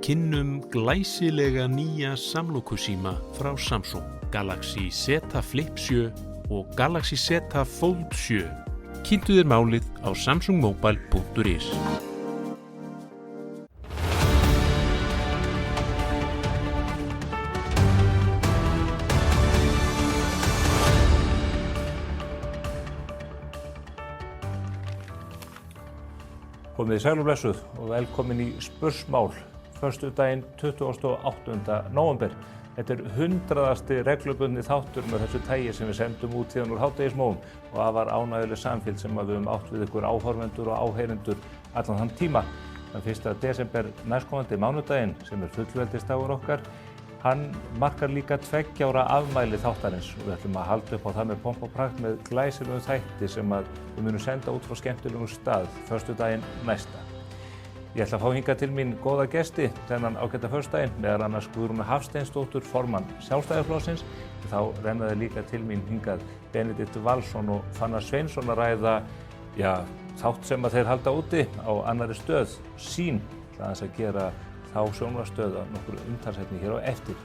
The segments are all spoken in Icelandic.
kynnum glæsilega nýja samlokusíma frá Samsung, Galaxy Z Flip 7 og Galaxy Z Fold 7. Kynntu þér málið á samsungmobile.is. Komið sæl og blessuð og velkomin í Spursmál, föstudaginn 28. nóvember. Þetta 100. reglubundni þáttur með þessu tagi sem við sendum út síðan úr hádegismóum og það var ánægjuleg samfylgd sem við höfum átt við ykkur áhorfendur og áheyrendur allan þann tíma. Þann 1. desember næstkomandi mánudaginn sem fullveldisdagur okkar, hann markar líka 2 ára afmæli þáttarins og við ætlum að halda upp á það með pomp og prakt með glæsilegum þætti sem við munum senda út frá skemmtilegum stað föstudaginn næsta. Ég ætla að fá hingað til mín góða gesti þennan ágæta föstudaginn, meðal annars Guðrúnu Hafsteinsdóttur, formann Sjálfstæðisflokksins. Þá rennaði líka til mín hingað Benedikt Valsson og Fannar Sveinsson að ræða þátt sem að þeir halda úti á annarri stöð, Sýn, aðeins að gera þá sjónvarpsstöð að nokkur umtalsefni hér á eftir.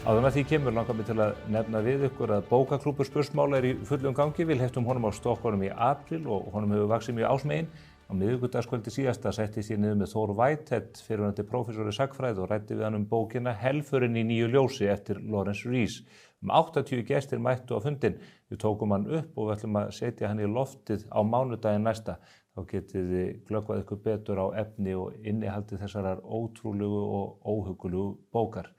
Áður en að því kemur langar mig til að nefna við ykkur að bókaklúbbur Spursmála í fullum gangi. Við hleyptum honum á Stokkhólmi í apríl og honum hefur vaxið mjög ásmegin. Á miðvikudagskvöldi síðasta settist ég niður með Þór Whitehead, fyrrverandi prófessor í sagnfræði, og ræddi við hann bókina Helförin í nýju ljósi eftir Lawrence Rees. 80 gestir mættu á fundinn. Við tókum hann upp og við ætlum að setja hann í loftið á mánudaginn næsta. Þá getið þið glöggvað ykkur betur á efni og innihaldi þessarar ótrúlegu og óhuggulegu bókar.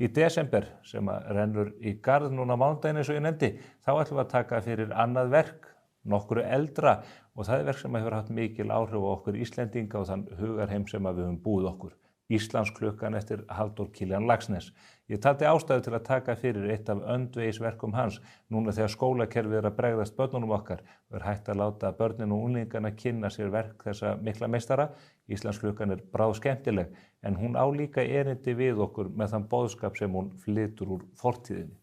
Í desember, sem rennur í garð núna mánudaginn eins og ég nefndi, þá ætlum við að taka fyrir annað verk, nokkru eldra, og það verk sem hefur haft mikil áhrif á okkur Íslendinga og þann hugarheim sem við höfum búið okkur. Íslandsklukkan eftir Halldór Kiljan Laxness. Ég taldi ástæðu til að taka fyrir eitt af öndvegisverkum hans, núna þegar skólakerfið að bregðast börnunum okkar og hægt að láta börnin og unglingana kynna sér verk þessa mikla meistara. Íslandsklukkan bráð skemmtileg, en hún á líka erindi við okkur með þann boðskap sem hún flytur úr fortíðinni.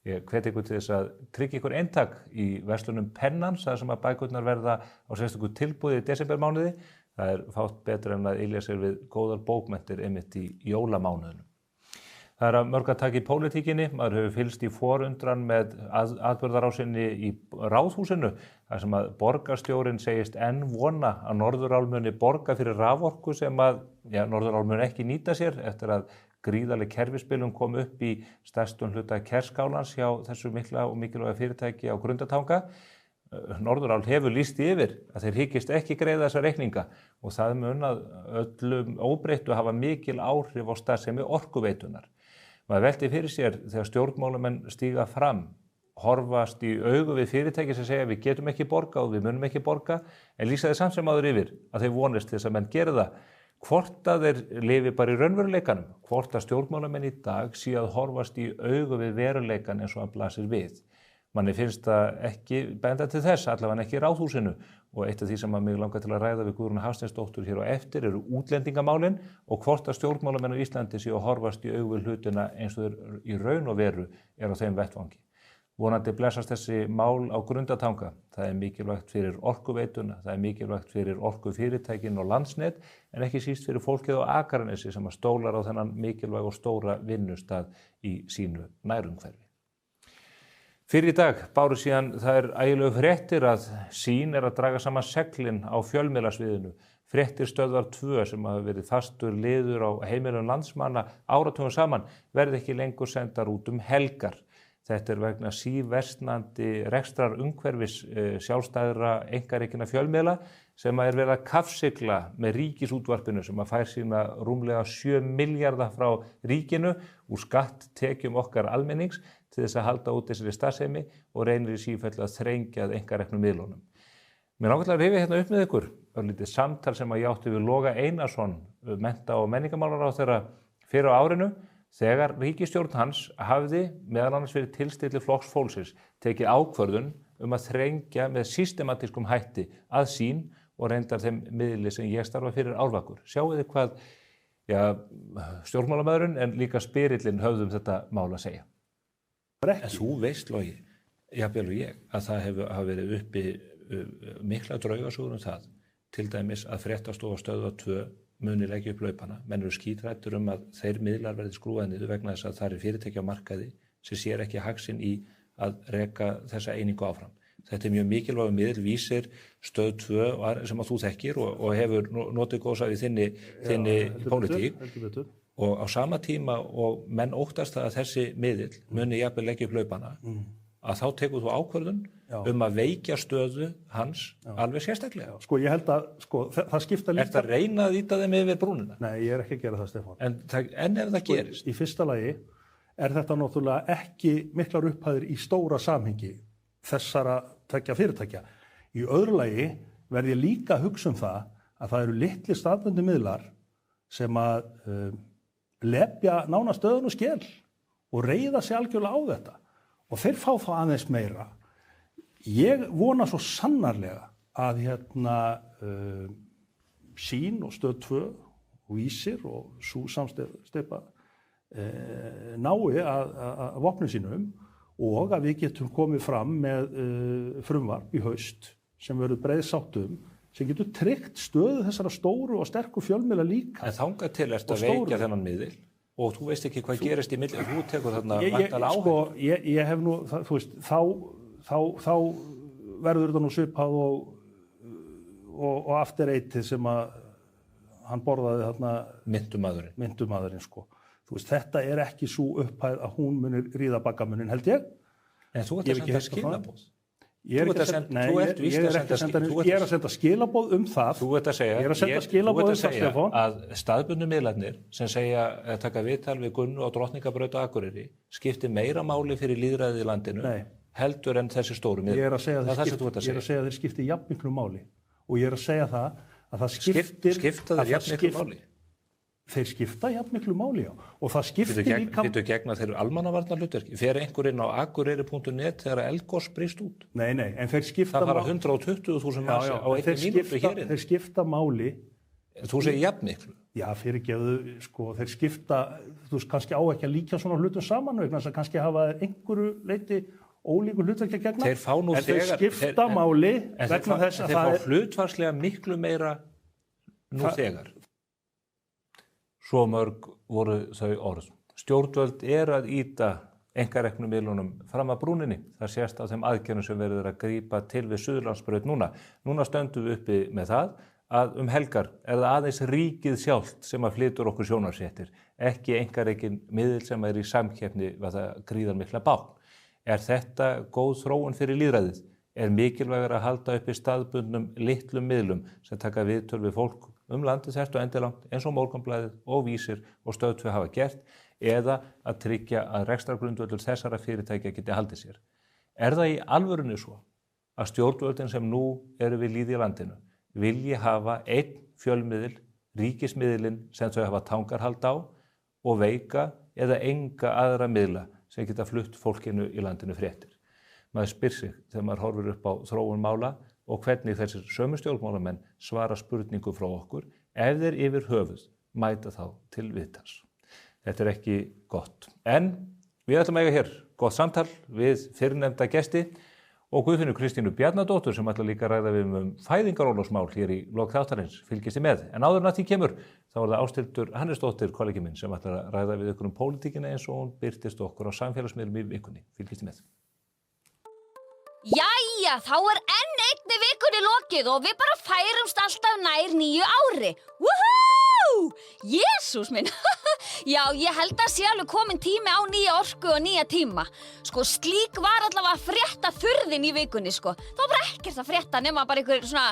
Ég hvet ykkur til þess að tryggja ykkur eintak í verslunum Pennans, þar sem að bækurnar verða á sérstöku tilboði í desembermánuði. Það fátt betur en að ylja sér við góðar bókmenntir einmitt í jólamánuðinum. Það að mörg að taka í pólitíkinni. Maður hefur fylgst í forundran með atburðarásinni í Ráðhúsinu, þar sem að borgarstjórinn segist enn vona að Norðurál muni borga fyrir raforku sem að Norðurál muni ekki nýta sér eftir að gríðarleg kerfisbilun kom upp í stærstum hluta Kerskálans hjá þessu mikla og mikilvæga fyrirtæki á Grundartanga. Norðurál hefur lýst yfir að þeir hyggist ekki greiða þessa reikninga og það mun að öllum óbreyttu hafa mikil áhrif á starfsemi orkuveitunar. Maður velti fyrir sér þegar stjórnmálamenn stíga fram, horfast í augu við fyrirtæki sem segja við getum ekki borga og við munum ekki borga, en lýsa þeir samt sem áður yfir að þeir vonist þess að menn gera það. Hvort að þeir lifi bara í raunveruleikanum, hvort að stjórnmálamenn í dag sé að horfast í augu við veruleikan eins og hann blasir við. Manni finnst það ekki benda til þess, allavega ekki í Ráðhúsinu, og eitt af því sem mig langar til að ræða við Guðrúnu Hafsteinsdóttur hér á eftir eru útlendingamálin og hvort að stjórnmálamenn á Íslandi sé að horfast í augu við hlutina eins og þeir í raun og veru á þeim vettvangi. Vonandi blessast þessi mál á Grundartanga. Það mikilvægt fyrir orkuveituna, það mikilvægt fyrir orkufyrirtækin og Landsnet, en ekki síst fyrir fólkið á Akranesi sem stólar á þennan mikilvæg og stóra vinnustað í sínu nærumhverfi. Fyrir í dag báru síðan það ægilegu fréttir að Sýn að draga saman seglin á fjölmiðlasviðinu. Fréttir Stöðvar 2 sem hafa verið fastur liður á heimilum landsmanna áratugum saman verði ekki lengur sendar út helgar. Þetta vegna síversnandi rekstrar umhverfis sjálfstæðra einkarekinna fjölmiðla sem verið að kaffsigla með ríkisútvarpinu sem fær sína rúmlega 7 milljarða frá ríkinu úr skatttekjum okkar almennings til þess að halda út þessari starfsemi og reynir í sífellu að þrengja að einkareknum miðlunum. Mér langar til að rifja hérna upp með ykkur örlítið samtal sem ég átti við Loga Einarsson, mennta- og menningarmálaráðherra fyrir á árinu, þegar ríkisstjórn hans hafði meðal annars fyrir tilstilli Flokks fólksins tekið ákvörðun að þrengja með systematískum hætti að Sýn og reyndar þeim miðli sem ég starfa fyrir Árvakur. Sjáið þið hvað stjórnmálamaðurinn en líka spyrillinn höfðum þetta mál að segja. En þú veist, Logi, jafnvel og ég, að það hafa verið uppi mikla draugasögur það, til dæmis að Fréttastofa Stöðvar 2 muni leggja upp laupana. Menn eru skítræddir að þeir miðlar verði skrúfaðir niður vegna þess að það eru fyrirtæki á markaði sem sér ekki hag sinn í að reka þessa einingu áfram. Þetta mjög mikilvægur miðl, Vísir, Stöð 2 sem að þú þekkir og hefur notið góðs af í þinni pólitík. Og á sama tíma og menn óttast það að þessi miðl muni jafnvel leggja upp laupana, að þá tekur þú ákvörðun að veikja stöðu hans alveg sérstaklega. Sko, ég held að, það skipta líka... Ertu að reyna að ýta þeim yfir brúnina? Nei, ég ekki að gera það, Stefán. En ef það gerist? Í fyrsta lagi þetta náttúrulega ekki miklar upphæðir í stóra samhengi þessara tveggja fyrirtækja. Í öðru lagi verð ég líka að hugsa það að það eru litli staðbundni miðlar sem að lepja nánast stöðun og skel og reiða sig algjörlega á þetta. Og þeir fá þá aðeins meira. Ég vona svo sannarlega að Sýn og Stöð 2 og Vísir og sú samsteypa nái að vopnum sínum og að við getum komið fram með frumvarp í haust sem verður breið sátt sem getur tryggt stöðu þessara stóru og sterku fjölmiðla líka. En þangað til ertu að veikja þennan miðil og þú veist ekki hvað gerist í miðli, þú tekur þarna væntanlega áhættu. Ég hef nú, þú veist, þá verður þetta nú svipað og afterreitið sem að hann borðaði þarna myntumadurinn, sko. Þú veist, þetta ekki svo upphæð að hún munir ríða bakamunin, held ég. En þú ert að senda skilaboð. Ég er að senda skilaboð það. Þú ert að segja að staðbundnu miðlarnir sem segja að taka viðtal við Gunnu á Drottningabraut og Akureyri skipti meira máli fyrir lýðræðið í landinu heldur en þessi stóru miðlar. Ég er að segja að þeir skipti jafnmiklu máli og ég er að segja það að það skipta þeir jafnmiklu máli. Þeir skipta jafnmiklu máli, já. Og það skiptir líka... Getur gegna þeir almannavarnarhlutverki? Fer einhver inn á akureyri.net þegar eldgos brýst út? Nei, en þeir skipta... Það fara 120.000 manns á einni mínútu hér. Þeir skipta máli... Þú segir jafnmiklu? Já, fyrirgefðu, sko, þeir skipta... Þú veist, kannski á ekki að líka svona hlutum saman vegna þess að kannski hafa einhverju leyti ólíku hlutverki að gegna. Þeir fá nú þeir skipta máli vegna þess að það hlutfarslega miklu meira nú þegar. Svo mörg voru þau orð. Stjórnvöld að ýta einkareknu miðlunum fram að brúninni. Það sést á þeim aðgerðum sem verður að grípa til við Suðurlandsbraut núna. Núna stöndum við uppi með það að helgar það aðeins ríkið sjálft sem að flytur okkur sjónarséttir. Ekki einkarekin miðl sem í samkeppni við það gríðarmikla bákn. Þetta góð þróun fyrir lýðræðið? Mikilvægur að halda uppi staðbundnum litlum miðlum sem taka viðtöl við fólk landið þert og endilangt eins og Morgunblaðið og Vísir og Stöð 2 hafa gert eða að tryggja að rekstrargrundvöllur þessara fyrirtækja geti haldið sér. Það í alvörunni svo að stjórnvöldin sem nú eru við lýði í landinu vilji hafa einn fjölmiðil, ríkismiðilinn sem þau hafa tangarhald á og veika eða enga aðra miðla sem geta flutt fólkinu í landinu fréttir. Maður spyr sig þegar maður horfir upp á þróun mála og hvernig þessir sömu stjórnmálamenn svara spurningu frá okkur ef þeir yfir höfuð mæta þá til viðtals. Þetta ekki gott. En við ætlum að eiga hér gott samtal við fyrrnefnda gesti og Guðfinnu Kristínu Bjarnadóttur sem ætla líka að ræða við fæðingarorlofsmál hér í lok þáttarins. Fylgist þið með. En áður en að því kemur þá það Ásthildur Hannesdóttir kollegi minn sem ætla að ræða við ykkur pólitíkina eins og hún birtist okkur á samfélagsmiðlum í vikunni. Fylgist þið með. Jæja, þá enn einni vikunni lokið og við bara færumst alltaf nær nýju ári. Woohoo! Jesús minn! Já, ég held að sé alveg komin tími á nýja orku og nýja tíma. Sko, slík var allavega frétta þurðin í vikunni, sko. Það var bara ekkert að frétta nema bara einhver svona,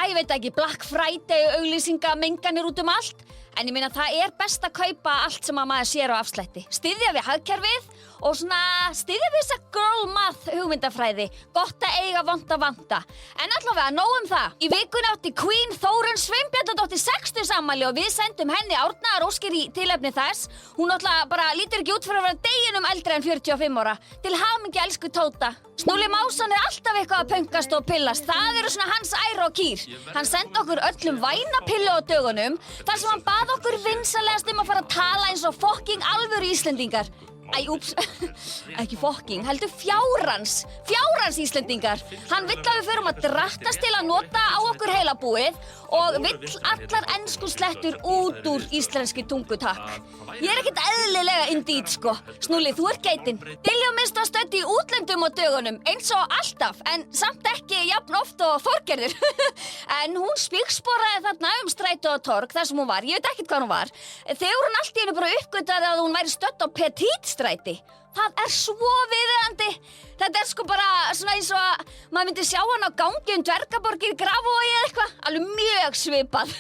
ég veit ekki, Black Friday auglýsingamenganir út allt. En ég meina, það best að kaupa allt sem að maður sér á afslætti. Styðja við hagkerfið og styðja við þessa girl math hugmyndafræði. Gott að eiga vanta. En allavega, nóg það. Í vikunni átti Queen Þórunn Sveinbjarnardóttir 60 afmæli og við sendum henni árnaðaróskir í tilefni þess. Hún náttúrulega bara lítur ekki út fyrir að vera deginum eldri en 45 ára. Til hamingju elsku Tóta. Snúli Másan alltaf eitthvað að pönkast og pillast. Það eru svona hans æru og kýr. Hann sendi okkur öllum vænapillu á dögunum þar sem hann bað okkur vinsalegast að fara að tala eins og fucking alvöru Íslendingar. Úps, ekki fucking, heldur fjárans Íslendingar. Hann vill að við förum að drattast til að nota á okkur heilabúið og vill allar enskuslettur út úr íslenski tungu, takk. Ég ekkert eðlilega indít, sko. Snúli, þú geitin. Diljá minnst var stödd í útlöndum á dögunum, eins og alltaf, en samt ekki jafn oft og Þorgerður. En hún spígsporaði þarna strætó og torg þar sem hún var, ég veit ekkert hvað hún var, þegar hún allt í einu bara uppgötaði að hún væri stödd á Petit stræti. Það svo viðeigandi. Þetta sko bara svona eins og að maður myndi sjá hann á gangi Dvergaborgir í Grafarvogi eða eitthvað. Alveg mjög svipað.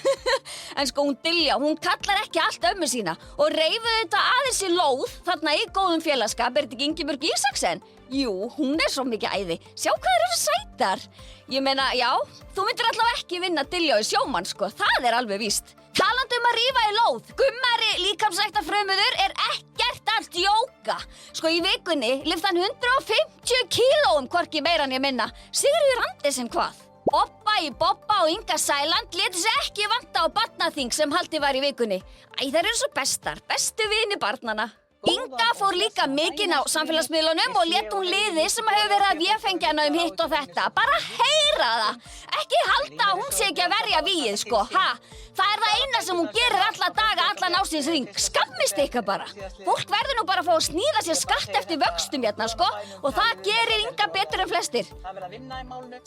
En sko hún Diljá, hún kallar ekki allt ömmu sína og reifur þetta aðeins í lóð þarna í góðum félagskap. Er þetta ekki Ingibjörg Ísaksen? Jú, hún svo mikið æði. Sjá hvað þær eru sætar. Ég meina, já, þú myndir allavega ekki vinna Diljá í sjómann, sko. Það alveg víst. Talandi að rífa í lóð, gummari líkamsræktarfrumuður ekkert að djóka. Sko í vikunni lyfti hann 150 kílóum, hvorki meira en ég minna. Sigríður Andersen hvað? Bobba í Bobba og Inga Sæland létu sig ekki vanta á barnaþing sem haldið var í vikunni. Æ, þær eru svo bestar, bestu vini barnanna. Inga fór líka mikinn á samfélagsmiðlunum og lét hún liði sem hefur verið að véfengja hana hitt og þetta. Bara heyra það. Ekki halda að hún sé ekki að verja víið, sko. Það það eina sem hún gerir alla daga, allan ársins hring. Skammist ykkar bara. Fólk verður nú bara að fá að sníða sér skatt eftir vöxtum hérna, sko. Og það gerir Inga betur en flestir.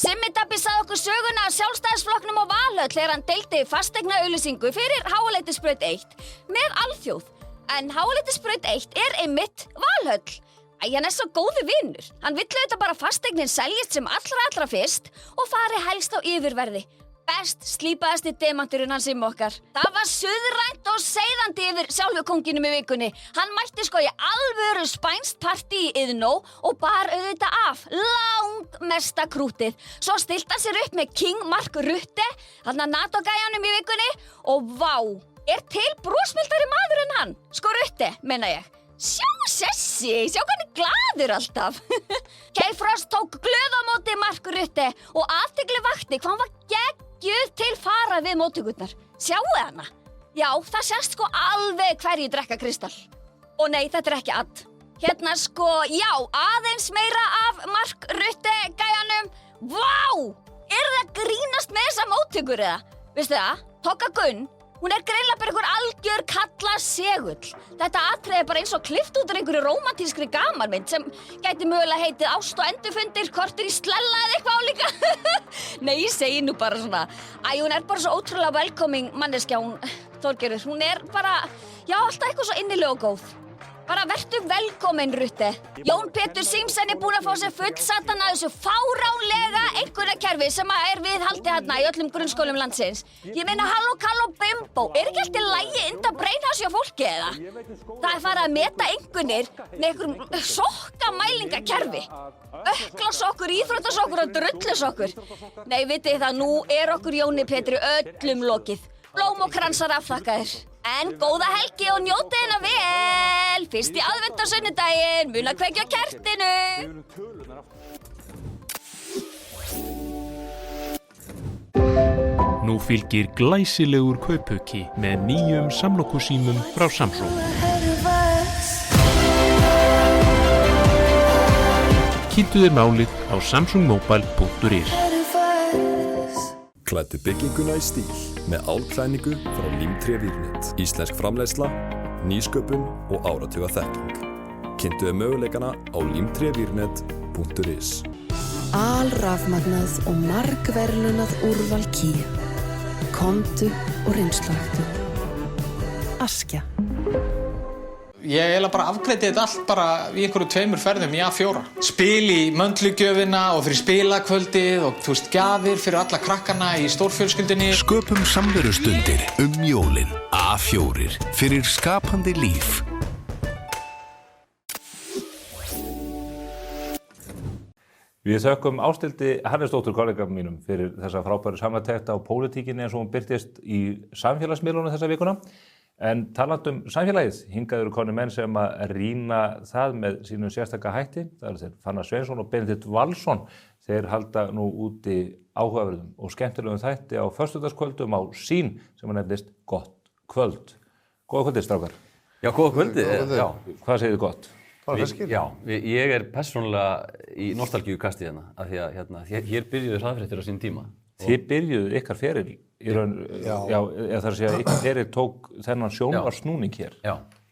Simmi Dabbi sagði okkur söguna af Sjálfstæðisflokknum og Valhöll þegar hann deildi fasteignaauglýsingu fyrir Háaleitisbraut 1 með alþjóð. En Háaleitisbraut 1 einmitt Valhöll. Æ, hann svo góði vinur. Hann vill auðvitað bara fasteignin seljist sem allra fyrst og fari helst á yfirverði. Best slípaðasti demanturinn hans okkar. Það var suðrænt og seiðandi yfir sjálfu kónginum í vikunni. Hann mætti sko í alvöru spænst partí í Iðnó og bar auðvitað af langmesta krútið. Svo stilti hann sér upp með King Mark Rutte, hann að NATO-gæjanum í vikunni og vá! Til brosmildari maður en hann? Sko Rutte, meina ég. Sjá sessi, sjá hann glaður alltaf. Kay Frost tók glöð á móti Mark Rutte og athygli vakti hvað hann var geggjuð til fara við móttökurnar. Sjáu hana? Já, það sést sko alveg hverju drekka kristall. Og nei, þetta ekki add. Hérna sko, já, aðeins meira af Mark Rutte gæjanum. Vá! Það grínast með þessa móttökur eða? Veistu það? Tokka Gunn. Hún greinilega bara einhver algjör kalla segull. Þetta atriði bara eins og klippt út úr einhverju rómantískri gamanmynd sem gæti mögulega heitið Ást og endurfundir, kortur í slella eða eitthvað álíka. Nei, ég segi nú bara svona. Æ, hún bara svo ótrúlega velkoming manneskja, hún Þorgerður. Hún bara, já, alltaf eitthvað svo innileg og góð. Bara vertu velkomin, Rutte. Jón Pétur Simsen búinn að fá sér fullsatan að þessu fáránlega einhverjarkerfi sem viðhaldið hérna í öllum grunnskólum landsins. Ég meina halló kalló bimbo, ekki allt í lagi ynda breinhás hjá fólki eða? Það farið að meta einhvernir með einhverjum sokkamælingakerfi. Öklasokkur, íþróttasokkur og drullusokkur. Nei, vitið það, nú okkur Jóni Pétri öllum lokið. Blóm og kransar afþakkaðir. En góða helgi og njótið hérna vel. Fyrst í aðvent á sunnudaginn, muna kveikja á kertinu. Nú fylgir glæsilegur kaupauki með nýjum samlokusímum frá Samsung. Kynntu þér málið á samsungmobile.is. Klæddu bygginguna í stíl með álklæðningu frá Límtré-Vírnet. Íslensk framleiðsla, nýsköpun og áratuga þekking. Kynntu þér möguleikana á limtrevírnet.is. Alrafmagnað og margverðlaunað úrval Kia. Komdu og reynsluhættu. Askja. Ég bara afgreiddi þetta allt bara í einhverju 2 ferðum í A4. Spil í möndlugjöfina og fyrir spilakvöldið og þú veist, gjafir fyrir alla krakkana í stórfjölskyldunni. Sköpum samverustundir jólin. A4 fyrir skapandi líf. Við þökkum Ásthildi Hannesdóttur kollega mínum fyrir þessa frábæru samantekt á pólitíkinni eins og hún birtist í samfélagsmiðlunum þessa vikuna. En talandi samfélagið, hingað eru konur menn sem að rýna það með sínum sérstaka hætti. Það þeir Fannar Sveinsson og Benedikt Valsson. Þeir halda nú úti áhugaverðum og skemmtilegum þætti á föstudagskvöldum á Sýn sem nefnist Gott kvöld. Góða kvöldið, strákar. Já, góða kvöldið. Já. Hvað segir þið gott? Ég persónulega í nostalgíukasti hérna, af því að hér byrjuðu hraðfréttir á sín tíma. Þið byrjuðu ykkar feril í raun, eða þar að segja ykkar feril tók þennan sjónvarpssnúning hér.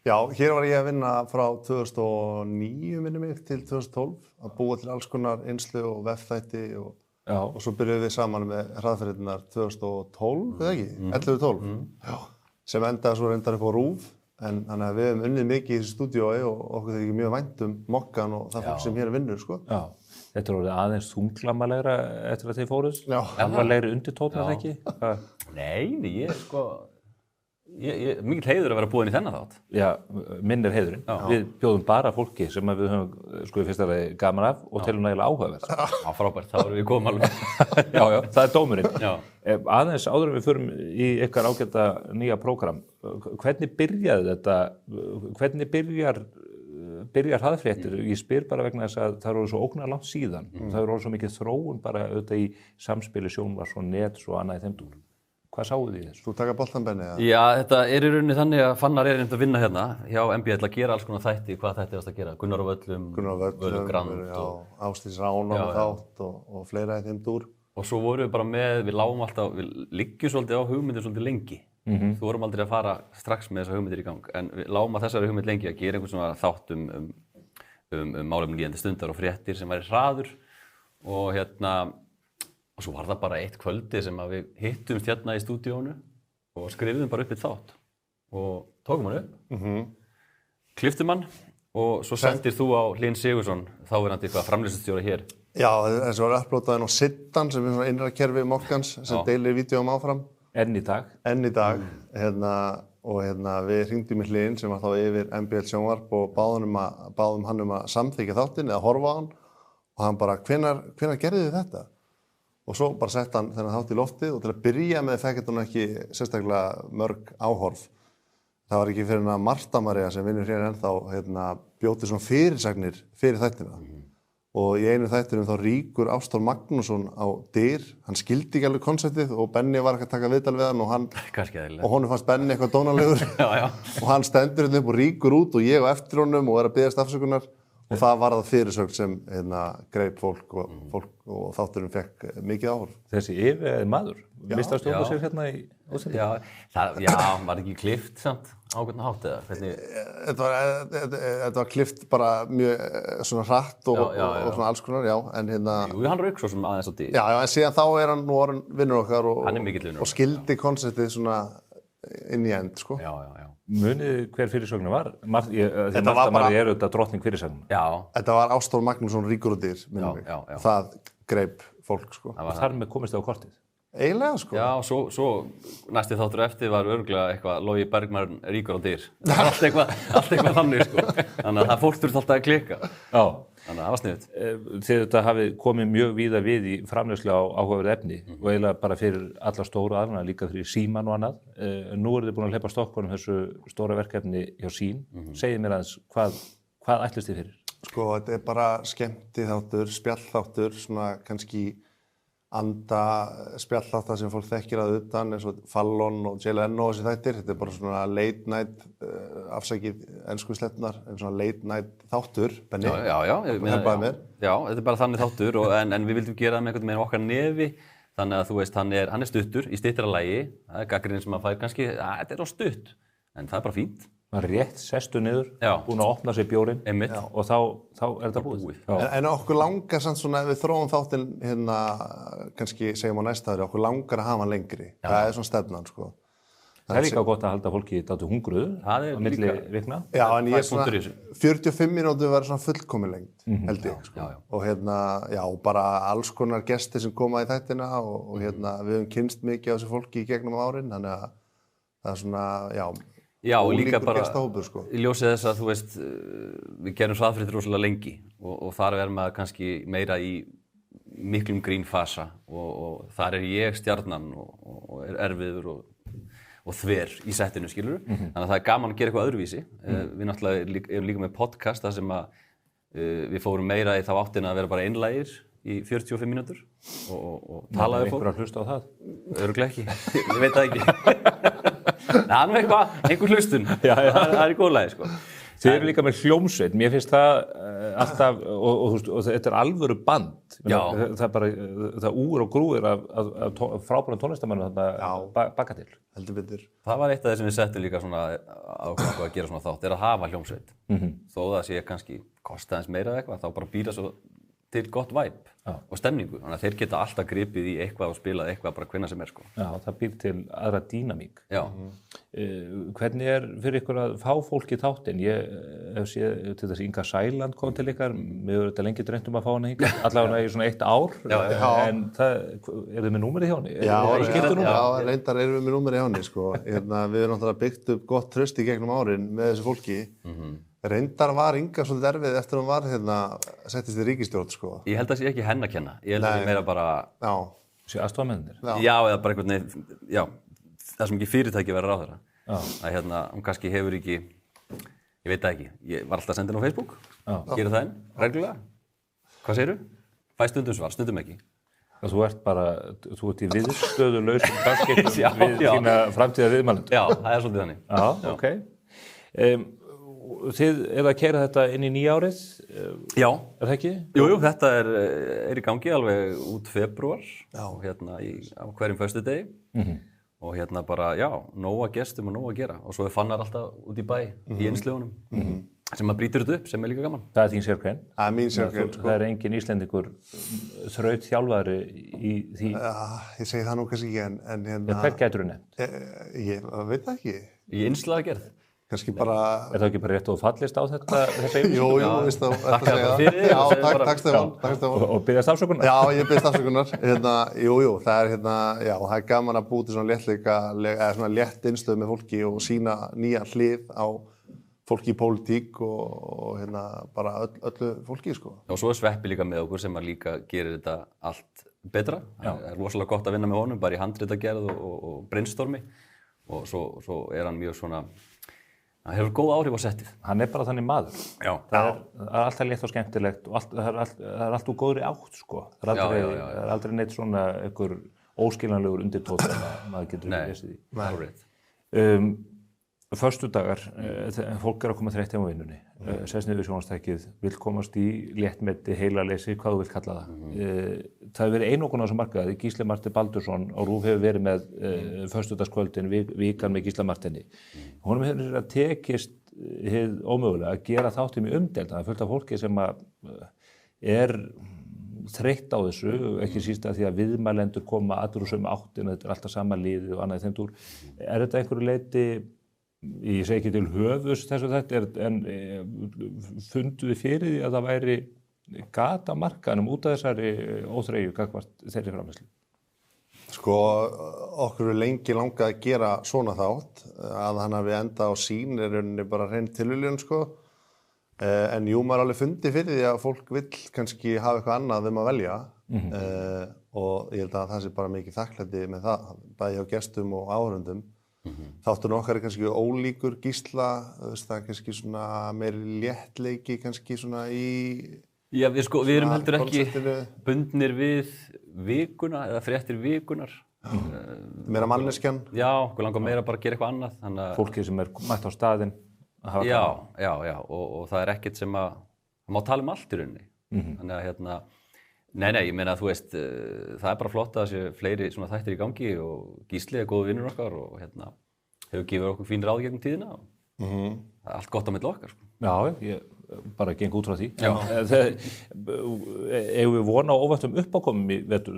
Já, hér var ég að vinna frá 2009 minni mig til 2012 að búa til alls konar innslu og vefþætti og svo byrjuðum við saman með hraðferðirnar 2012, eða ekki? 11-12. Já, sem endaði svo reyndar upp á RÚV, en þannig að við hefum unnið mikið í þessu stúdíói og okkur þykir mjög vænt Mokkan og það fólk sem hér vinnur, sko. Já, þetta er orðið aðeins þunglamalega eftir að þið fóruð. Já. Alvarlegri undirtónar ekki? Nei, ég mikil heiður að vera búinn í þennan þátt. Já, minn heiðurinn. Við bjóðum bara fólki sem við höfum, sko, fyrst að það gaman af og telum nægilega áhugaverð. Já, frábært, þá erum við komum alveg. Já, það er dómurinn. Já. Aðeins áður en við förum í ykkar ágæta nýja prógram, hvernig byrjaði þetta, hvernig byrjar hraðfréttir? Ég spyr bara vegna þess að það eru svo ógnar langt síðan. Það eru svo mikið þróun bara auðvitað í samspili sjónvarps og nets og annað í þeim dúr. Hvað sáuð þið þessu? Þú taka boltan, Benni? Já, þetta er í rauninni þannig að Fannar er að vinna hérna hjá MBL að gera alls konar þætti, hvað þætti varst að gera? Gunnar á Völlum, Völum Grand og Ásdís Rán á þátt og fleira í þeim dúr. Og svo vorum við bara við lágum alltaf, við liggjum svolítið á hugmyndir svolítið lengi. Þú vorum aldrei að fara strax með þessar hugmyndir í gang, en við lágum að þessari hugmynd lengi að gera einhvern svona þátt um málefni líðandi stundar og fréttir sem væri hraður og svo var það bara eitt kvöldi sem að við hittumst hérna í stúdíónu og skrifðum bara upp eitt þátt og tókum hann upp, klipptum hann og svo sendir þú á Hlyn Sigurðsson, þáverandi framleiðslustjóra hér. Já, þessi var upplótaðinn á Sittan sem er svona innra kerfi Mokkans sem deilir vídeóum áfram. Enn í dag. Og við hringdum í Hlyn sem var þá yfir MBL sjónvarp og báðum hann að samþykkja þáttinn eða horfa á hann og hann bara, hvenær gerðið þið þetta? Og svo bara sett hann þennan þátt í loftið og til að byrja með fekk hann ekki sérstaklega mörg áhorf. Það var ekki fyrir hana Marta María sem vinnur hér ennþá bjóti svona fyrirsagnir fyrir þættina. Og í einu þættinum þá rýkur Ástþór Magnússon á dyr, hann skildi ekki alveg konseptið og Benni var ekki að taka viðtal við hann og honum fannst Benni eitthvað dónalegur og hann stendur upp og rýkur út og ég á eftir honum og er að biðjast afsökunar. Og það var það fyrirsögn sem greip fólk og þátturinn fekk mikið áhorf. Þessi yfirvegaði maður, mistastjóða sér hérna í útsendingu? Já, var ekki klippt samt á hvern hátt eða? Þetta var klippt bara mjög svona hratt og svona alls konar, já. Jú, hann rauk svo sem aðeins á dýr. Já, en síðan þá er hann nú orðinn vinnur okkar og skildi konseptið svona inn í end, sko. Já. Munið hver fyrirsögnin var? Þegar Marta María er auðvitað drottning fyrirsögnin. Já. Þetta var Ástþór Magnússon ríkur og dýr, minnum mig. Það greip fólk, sko. Og þar með komist þið á kortið? Eiginlega, sko. Já, svo næsti þáttur eftir var örugglega eitthvað Logi Bergmann ríkur og dýr. Allt eitthvað þannig, sko. Þannig að það fólk þurfti alltaf að klikka. Já. Þannig að það var sniðugt. Þið þetta hafið komið mjög víða við í framleiðslu á áhugaverð efni og eiginlega bara fyrir alla stóru aðrana, líka fyrir Síman og annað. Nú eru þið búin að hleypa stokkunum þessu stóra verkefni hjá Sín. Segið mér aðeins, hvað ætlist þið fyrir? Sko, þetta er bara skemmtiþáttur, spjallþáttur, svona kannski spjallþáttar sem fólk þekkir að utan eins og Fallon og Jay Leno og þessi þættir. Þetta er bara svona late night, afsakið ensku sleppnar, en svona late night þáttur, Benni. Já, þetta er bara þannig þáttur en við vildum gera það með einhvern veginn okkar nefi. Þannig að þú veist, hann er stuttur í styttra lagi. Það er gagnrýnin sem að fær kannski, þetta er á stutt, en það er bara fínt. Man rétt sestu niður, búin að opna sér bjórinn og þá er þetta búið. En okkur langar samt svona, ef við þróum þáttinn kannski segjum á næsta ári, okkur langar að hafa hann lengri. Það er svona stefnan, sko. Það er líka gott að halda fólki dátu hungruðu á milli vikna. Já, en ég er svona 45 mínútur verður svona fullkomin lengt, held ég, sko. Og bara alls konar gestir sem koma í þættina og við höfum kynnst mikið á þessu fólki í gegnum árin, þannig að það er svona, Já, og líka bara sko. Í ljósið þess að þú veist, við gerum hraðfréttir rosalega lengi og þar er maður kannski meira í miklum grínfasa og þar er ég stjarnan og er erfiður og þver í settinu, skilurðu. Þannig að það er gaman að gera eitthvað öðruvísi. Við náttúrulega erum líka með podcast þar sem að við fórum meira í þá áttina að vera bara einlægir í 45 mínútur og tala við fólk. Einhver að hlusta á það? Örugglega ekki, ég veit það ekki. Það er nú einhver hlustun, það er í góð lagi, sko. Þið eru líka með hljómsveit, mér finnst það alltaf, og þetta alvöru band, það bara, það úr og grúir af frábærum tónlistarmönnum þarna baka til. Heldur betur. Það var eitt af það sem við settum líka svona ákvæmlega að gera svona þátt, að hafa hljómsveit. Þó það sé kannski kosta eins meira eitthvað, þá bara býra svo til gott væp og stemningu. Þannig að þeir geta alltaf gripið í eitthvað og spilað eitthvað bara hvenær sem sko. Já, það býr til aðra dýnamík. Já. Hvernig fyrir ykkur að fá fólk í þáttinn? Ég hef séð til þess Inga Sæland kom til ykkar, mér hefur þetta lengi dreymt að fá hana hingað, allavega í svona 1 ár, en eru þið með númerið hjá henni? Já, reyndar erum við með númerið hjá henni, sko. Við erum náttúrulega byggt upp gott traust í gegnum árin með þessu fólki. Reyndar var Inga svolítið erfið eftir hún var settist í ríkisstjórn, sko. Ég held að það sé ekki henn að kenna. Ég held að það sé meira bara... Sé aðstofamennir? Já, eða bara einhvern veginn, það sem ekki fyrirtæki verður á þeirra. Að hún kannski hefur ekki, ég veit það ekki, ég var alltaf að senda henni á Facebook, gera það reglulega. Hvað segirðu? Fæ stundum svar, stundum ekki. Þú ert í viðstöðulausum samskiptum við þína framtíðar viðmælendur. Já, það svolítið þannig. Já, ok. Þið að keyra þetta inn í nýja árið? Já. Er það ekki? Jú, þetta er í gangi alveg út febrúar og á hverjum föstudegi og bara, nóga gestum og nóga að gera og svo fannar alltaf út í bæ í einslegunum sem að brýtur þetta upp sem líka gaman. Það þín sérgrein? Það mín sérgrein, sko. Það engin Íslendingur þrautþjálfari í því? Ég segi það nú kannski ekki, en Hvern gætirðu nefnt? Ég veit það ekki. Í innslagagerð? Kannski bara... Er það ekki bara rétt og fallist á þetta? Jú, veist það, þetta segja það. Fyrir þig. Já, takk Stefán. Og biðjast afsökunar? Já, ég biðjast afsökunar. Jú, það er gaman að búti svona léttleika, eða svona létt innstöð með fólki og sína nýja hlið á fólki í pólitík og bara öllu fólki, sko. Og svo Sveppi líka með okkur sem að líka gerir þetta allt betra. Það er rosalega gott að vinna með honum, bara í handritagerð og brainstormi og svo er hann mjög svona... Það hefur góð áhrif á settið. Hann er bara þannig maður. Já. Það er alltaf létt og skemmtilegt og það er allt úr góðri átt, sko. Það er aldrei neitt svona einhver óskiljanlegur undirtótt sem maður getur lesið í. Nei. Föstudagar, fólk að koma þreytt hjá vinnunni, sest niður við sjónvarpstækið, vill komast í léttmeti, heilaleysi, hvað þú vill kalla það. Það hefur verið einokun á þessu markaði, Gísli Marteinn Baldursson á RÚV hefur verið með föstudagskvöldin, vikan með Gísla Marteini. Honum hefur tekist hið ómögulega að gera þáttinn mjög umdeilt. Það er fullt af fólki sem er þreytt á þessu, ekki síst að því að viðmælendur koma allir úr sömu áttina, þetta er alltaf sama liðið og annað í þeim túr. Er þetta einhverju leyti, ég segi ekki til höfus þessu þetta, en funduði fyrir því að það væri gat á markaðnum út af þessari óþreyju gagnvart þeirri framleiðslu? Sko, okkur er lengi langað að gera svona þátt, að hann hafi enda á sín er rauninni bara hrein tilviljun, sko. En jú, maður alveg fundi fyrir því að fólk vill kannski hafa eitthvað annað að velja og ég held að það sé bara mikið þakklæti með það, bæði hjá gestum og áhorfendum. Þátturinn okkar er kannski ólíkur Gísla, það er kannski svona meiri léttleiki kannski svona í... Já, við erum heldur ekki bundnir við vikuna eða fréttir vikunar. Meira manneskjan? Já, okkur langar meira bara að gera eitthvað annað. Fólkið sem er mætt á staðinn að hafa gaman. Já, og það er ekkert sem að, það má tala um allt í rauninni. Þannig að Nei, ég meina að þú veist, það er bara flott að það sé fleiri svona þættir í gangi og Gísli er góður vinnur okkar og hefur gefið okkur fín ráð gegnum tíðina og það er allt gott á milli okkar, sko. Já, ég bara geng út frá því. Eigum við vona á óvæntum uppákomum í vetur,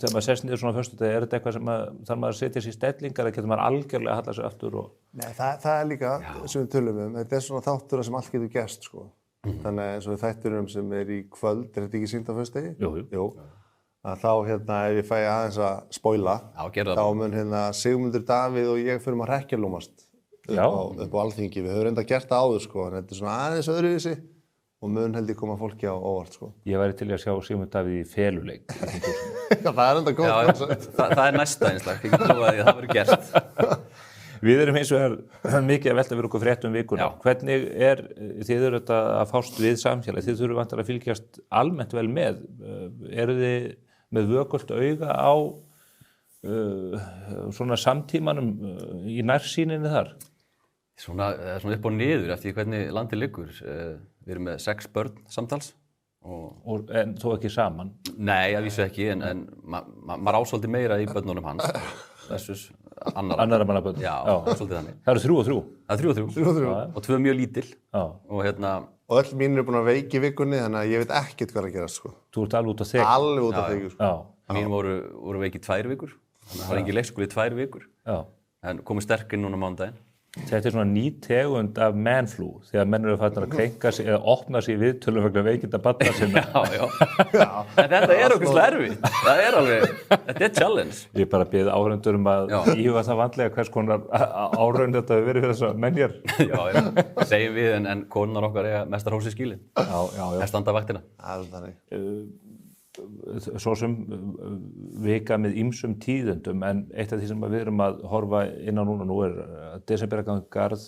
þegar maður sest niður svona föstudegi, er þetta eitthvað sem þarf maður að setja sér í stellingar eða getur maður algjörlega að halla sig aftur og... Nei, það er líka, sem við tölum þetta er svona þáttur sem allt getur gerst, sko. Þannig eins og þætturum sem er í kvöld, er þetta ekki sýnt á föstudegi? Jú. Að þá ef ég fæ aðeins að spoila, þá mun Sigmundur Davíð og ég fyrir að hrekkjalúmast upp á Alþingi. Við höfum reynda gert það áður, sko, en þetta er svona aðeins öðruvísi og mun held ég koma fólki á óvart, sko. Ég væri til að sjá Sigmundur Davíð í feluleik. Já, það er enda gott. Það er næsta einslag, ég trúi að það verður gert. Við erum eins og mikið að velta fyrir okkur fréttum vikuna. Hvernig þið eru þetta að fást við samfélagi? Þið þurfum vantar að fylgjast almennt vel með. Eru þið með vökult auga á svona samtímanum í nærsýninni þar? Svona upp og niður eftir hvernig landið liggur. Við erum með 6 börn samtals. En þó ekki saman? Nei, að vísu ekki, en maður ásvöldi meira í börnunum hans versus annara manna börn. Já, svolítið þannig. Það eru 3 og 3? Það er 3 og 3. Og 2 mjög lítil. Og öll mín eru búin að veiki í vikunni, þannig að ég veit ekkert hvað að gerast, sko. Þú ert alveg út af þig? Alveg út af þig, sko. Mín voru veiki 2 vikur, þannig að það var engin leikskóli í 2 vikur. En komið sterk inn núna mánudaginn. Þetta svona ný tegund af manflu, þegar menn eru farnir að krenka sig eða opna sig í viðtölum vegna veikinda barna sinna. Já. En þetta okkur erfitt. Það alveg, þetta challenge. Ég bara bið áhörundur að íhuga það vandlega hvers konar áraun þetta hefur verið fyrir þess að menjar. Já, segjum við, en konunar okkar eiga mestar hós í skílinn. Já. Það standa vaktina. Svo sem vika með ýmsum tíðendum, en eitt af því sem við erum að horfa inn á núna, nú desember að ganga garð,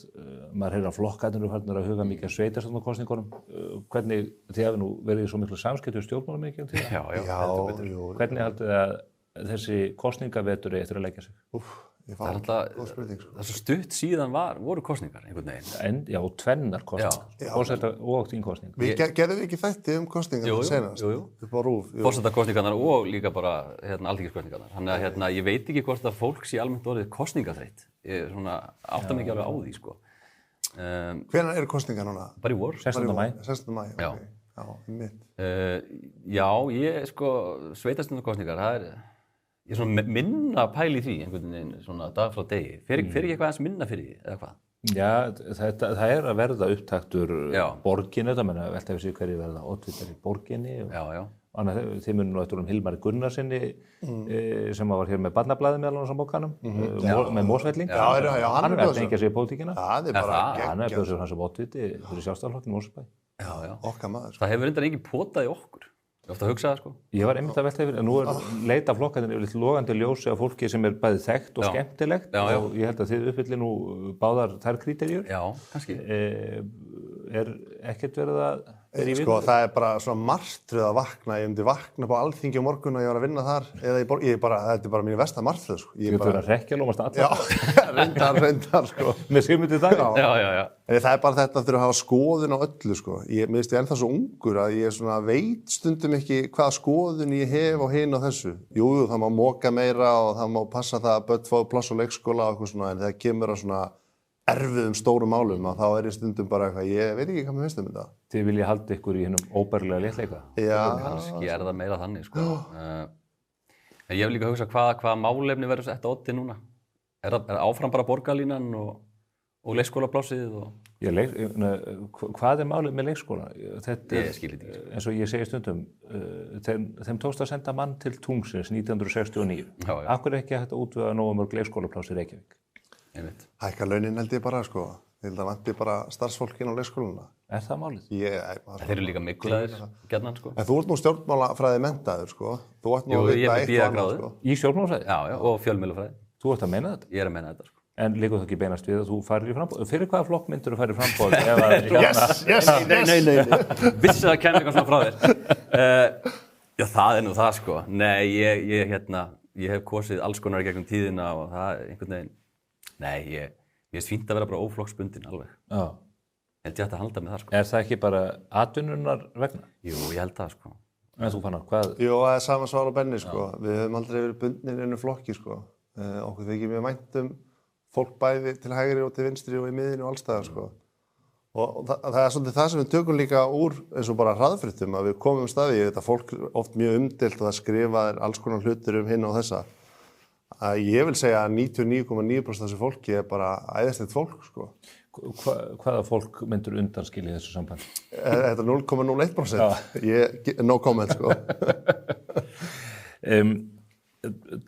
maður heyrir að flokkarnir eru farnir að huga mikið að sveitarstjórnarkosningunum. Hvernig, þið hafi nú verið í svo miklu samskipti stjórnmálum mikið um tíða? Já. Hvernig haldið að þessi kosningaveturi eftir að leggja sig? Það góð spurning, sko. Það er svo stutt síðan voru kosningar einhvern veginn. Já, tvennar kosningar. Forseta og þingkosningar. Gerðum við ekki þætti kosningar senast? Jú. Upp á RÚV. Forsetakosningarnar og líka bara alþingiskosningarnar. Þannig að ég veit ekki hvort að fólk sé almennt orðið kosningaþreytt. Ég átta mig ekki alveg á því, sko. Hvenær eru kosningar núna? Bara í vor. 16. maí. 16. maí, ok. Já, mitt. Já, sveitarstjórnarkosningar, það ég svona minna pæli í því einhvern veginn svona dag frá degi. Fer ekki eitthvað aðeins minna fyrir því, eða hvað? Já, það að verða upptaktur borginni, þetta menna velta við sig hverju verða oddvitar í borginni. Já. Annað, þið munum nú eftir Hilmari Gunnarsinni sem var hér með barnablaði meðal annars á bókanum, með Mosfelling. Já, hann er að tengja sig í pólitíkina. Það er bara geggjað. Hann er bjóðsir hans sem oddviti fyrir Sjálfstæðisflokkinn í Mosfellsbæ. Já. Okkar maður. Það hefur reyndar engin potað í okkur. Ég ofta að hugsa það, sko. Ég var einmitt að velta yfir, en nú leita flokkarnir yfirleitt logandi ljósi af fólki sem er bæði þekkt og skemmtilegt og ég held að þið uppfyllir nú báðar þær kríteríur. Já, kannski. Ekkert verið að vera í vinnu? Sko, það er bara svona martröð að vakna. Ég myndi vakna upp á Alþingi á morgun og ég var að vinna þar eða þetta er bara mín versta martröð, sko. Þú getur verið að hrekkjalómast allar. Já, reyndar, sko. Með Sigmundi Davíð. Já. En það er bara þetta að þurfa að hafa skoðun á öllu, sko. Mér finnst ég ennþá svo ungur að ég svona veit stundum ekki hvaða skoðun ég hef á hinu og þessu. Jú, það má moka meira og það má passa það að börn fái pláss á leikskóla og eitthvað svona, en þegar kemur að svona erfiðum stórum málum að þá er ég stundum bara eitthvað, ég veit ekki hvað mér finnst þetta. Þið vilja halda ykkur í hinnum óbærilega léttleika? Já. Kannski það meira þannig, sko. En ég vil líka hugsa hvaða málefni verður sett á oddi núna? Er áfram bara borgarlínan og leikskólaplássið? Hvað er málið með leikskóla? Ég skil ekki. Eins og ég segi stundum, þeim tókst að senda mann til tungsins 1969. Af hverju ekki hægt að útvega nógu mörg leikskólapláss í Reykjavík? Hækka launin held ég bara, sko. Ég held að vanti bara starfsfólk inn á leikskóluna. Er það málið? Þeir eru líka miklaðir, gjarnan, sko. En þú ert nú stjórnmálafræði menntaður, sko. Þú ætti nú að vita eitt og annað, sko. Í stjórnmálafræði? Já, og fjölmiðlafræði. Þú ert að meina þetta? Ég er að meina þetta, sko. En liggur það ekki beinast við að þú farir í framboð? Fyrir hvaða flokk myndir þú farir í framboð? Yes! Nei. Vissi það kemur eitthvað svona frá þér. Já, það er nú það, sko. Nei, ég hef kosið alls konar gegnum tíðina og það er einhvern veginn. Nei, ég finnst fínt að vera bara óflokksbundin alveg. Já. Ég held ég ætti að halda með það, sko. Er það ekki bara atvinnunar vegna? Jú, ég held það, sko. En þú Fannar, hvað? Jú, það er sama svar á Benni, sko. Við höfum aldrei verið bundnir í einu flokki, sko. Okkur þykir mjög vænt fólk bæði til hægri og til vinstri og í miðinu og allstaðar, sko. Og það er svolítið það sem við tökum líka úr eins og bara hraðfréttum, að við komum staði, þetta fólk oft mjög umdeilt og það skrifaðir alls konar hlutir hinn og þessa. Ég vil segja að 99,9% af þessu fólki er bara æðislegt fólk, sko. Hvaða fólk myndur undanskilja í þessu sambandi? Þetta er 0,01%. No comment, sko.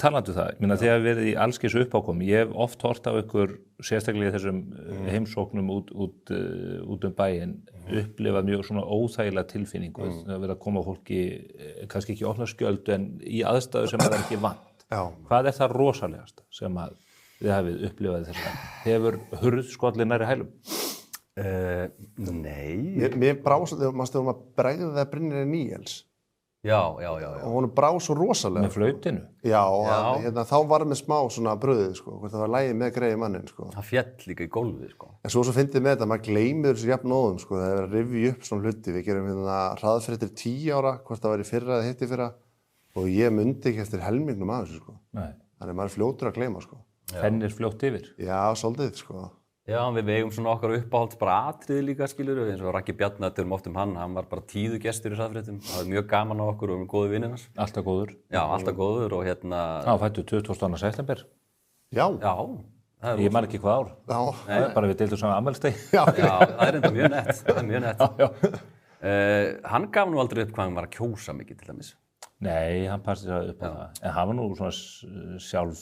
Talandi það, þegar við erum í allskis uppákomi, ég hef oft hort af ykkur, sérstaklega í þessum heimsóknum út bæinn, upplifað mjög svona óþægilega tilfinningu, að vera að koma fólki, kannski ekki opna skjöld, en í aðstæðu sem það er ekki vant. Hvað er það rosalegasta sem að þið hafið upplifað þess að hefur hurðskollin nærri hælum? Nei. Mér brá svolítið, maður stöðum að bregða það Brynjar Níels. Já. Og hún brá svo rosalega. Með flautinu? Já, þá var með smá svona bröðið, sko, hvort það var lagið með greiði mannin, sko. Það fjall líka í gólfið, sko. En svo fyndið með þetta, maður gleymir þessu jafnóðum, sko, það er að rifja upp svona hluti. Við gerum hraðfréttir 10 ára, hvort það var í fyrra eða hitt í fyrra, og ég mundi ekki eftir helmingnum af þessu, sko. Nei. Þannig maður er fljótur að gleyma, sko. Fennir fljótt yfir? Já, svolítið, sko. Já, við eigum svona okkar uppáhalds bara atriði líka, skilur við, eins og Raggi Bjarnar, tölum oft hann var bara 10 gestur í hraðfréttum, það var mjög gaman á okkur og við góðu vinnir hans. Alltaf góður? Já, alltaf góður og Já, fættu 22. september? Já. Ég man ekki hvað ár. Já. Bara við deildum saman afmælisdegi. Já, það er enda mjög nett, Hann gaf nú aldrei upp hvað hann var að kjósa mikið til dæmis. Nei, hann passi það upp á það. En hann var nú svona sjálf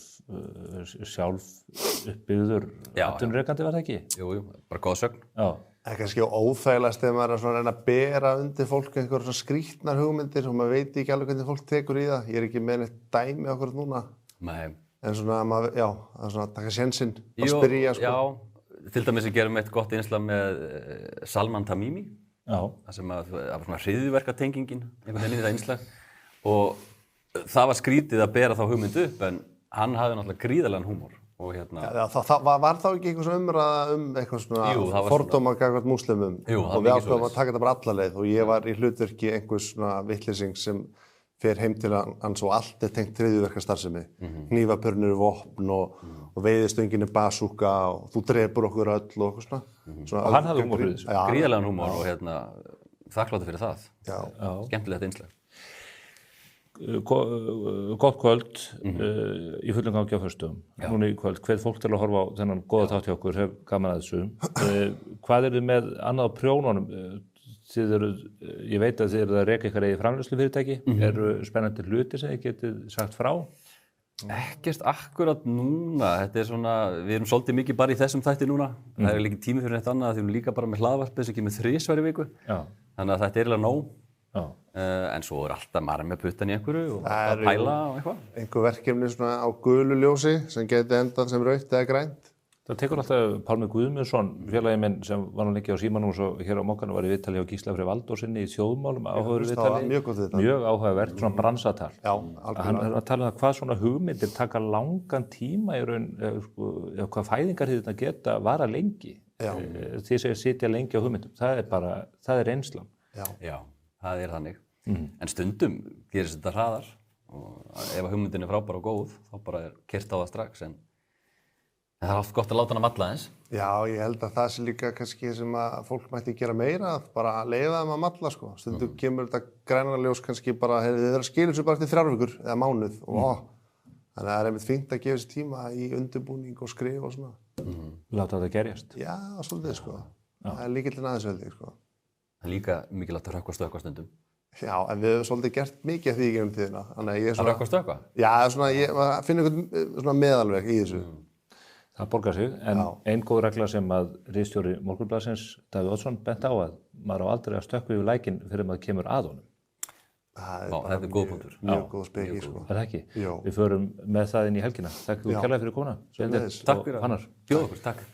uppbyggður atvinnurekandi, var það ekki? Jú, bara góð sögn. Já. Það er kannski óþægilegast þegar maður er að reyna að bera undir fólk einhverjum svona skrýtnar hugmyndir og maður veit ekki alveg hvernig fólk tekur í það. Ég er ekki með neitt dæmi okkur núna. Nei. En svona, það er svona að taka sénsinn og spyrja, sko. Já, til dæmis við gerum eitt gott innslag með Salman Tamimi. Já. Það var svona hryðjuverkatengingin, einhvern veginn í það innslag. Og það var skrítið að bera þá hugmynd upp, en hann hafði náttúrulega gríðarlegan húmor. Og var þá ekki eitthvað svona umræða eitthvað svona fordóma gagnvart múslimum og við ákveðum að taka þetta bara alla leið og ég var í hlutverki einhvers svona vitleysing sem fer heim til hans og allt tengt hryðjuverkastarfsemi, hnífapörnur, vopn og veiðistöngin basúka og þú drepur okkur öll og eitthvað svona. Og hann hafði húmor fyrir þessu? Gríðarlegan húmor og þakkláttur fyrir það. Skemmtilegt innslag. Gott kvöld í fullum gangi á föstudögum. Núna í kvöld, hvet fólk til að horfa á þennan góða þátt hjá okkur, hef gaman að þessu. Hvað þið með annað á prjónunum? Ég veit að þið að reka ykkar eigið framleiðslufyrirtæki. Eru spennandi hluti sem þið getið sagt frá? Ekkert akkurat núna. Þetta er svona, við erum svolítið mikið bara í þessum þætti núna. Það er ekki tími fyrir neitt annað, því við erum líka bara með hlaðvarpið sem kemur 3 í viku. Þannig að þetta er eiginlega nóg. En svo alltaf maður með puttan í einhverju og að pæla og eitthvað. Einhver verkefni svona á gulu ljósi sem geti endað sem rautt eða grænt. Það tekur alltaf Pálmi Guðmundsson, félagi minn sem var nú lengi á Símanum og svo hér á Mokkanum var í viðtali á Gísla Frey Valdósinni í þjóðmálum, áhugaverðu viðtali. Mjög áhugavert, svona bransatal. Já, algjörlega. Hann er að tala um hvað svona hugmyndir taka langan tíma í raun, hvað fæðingartíðirnar geta vara lengi. Því sem sitja lengi á hugmyndum, það er reynslan. Já. Það er þannig. En stundum gerist þetta hraðar og ef hugmyndin er frábær og góð þá bara er keyrt á það strax en það er allt gott að láta hana malla eins. Já, ég held að það sé líka kannski sem að fólk mætti gera meira, bara leiða þeim að malla, sko. Stundum kemur þetta græna ljós kannski bara, þið eru að skilja þessu bara eftir 3 vikur eða mánuð og þannig að það er einmitt fínt að gefa sér tíma í undirbúning og skrif og svona. Láta þetta gerjast? Já, svolítið, sko. Það er líkillinn aðeins veldig, sko. Það er líka mikilvægt að rökkva stökkva stundum. Já, en við hefum svolítið gert mikið af því í gegnum tíðina. Að rökkva stökkva? Já, ég finna einhvern svona meðalveg í þessu. Það borgar sig, en ein góð regla sem að ritstjóri Morgunblaðsins, Davíð Oddsson, bent á að maður á aldrei að stökkva yfir lækinn fyrir maður kemur að honum. Þetta er góð punktur. Mjög góð speki, sko. Er það ekki? Við förum með það inn í helgina. Takk þú kærlega fyrir komuna. Takk fyrir að bjóða okkur, takk.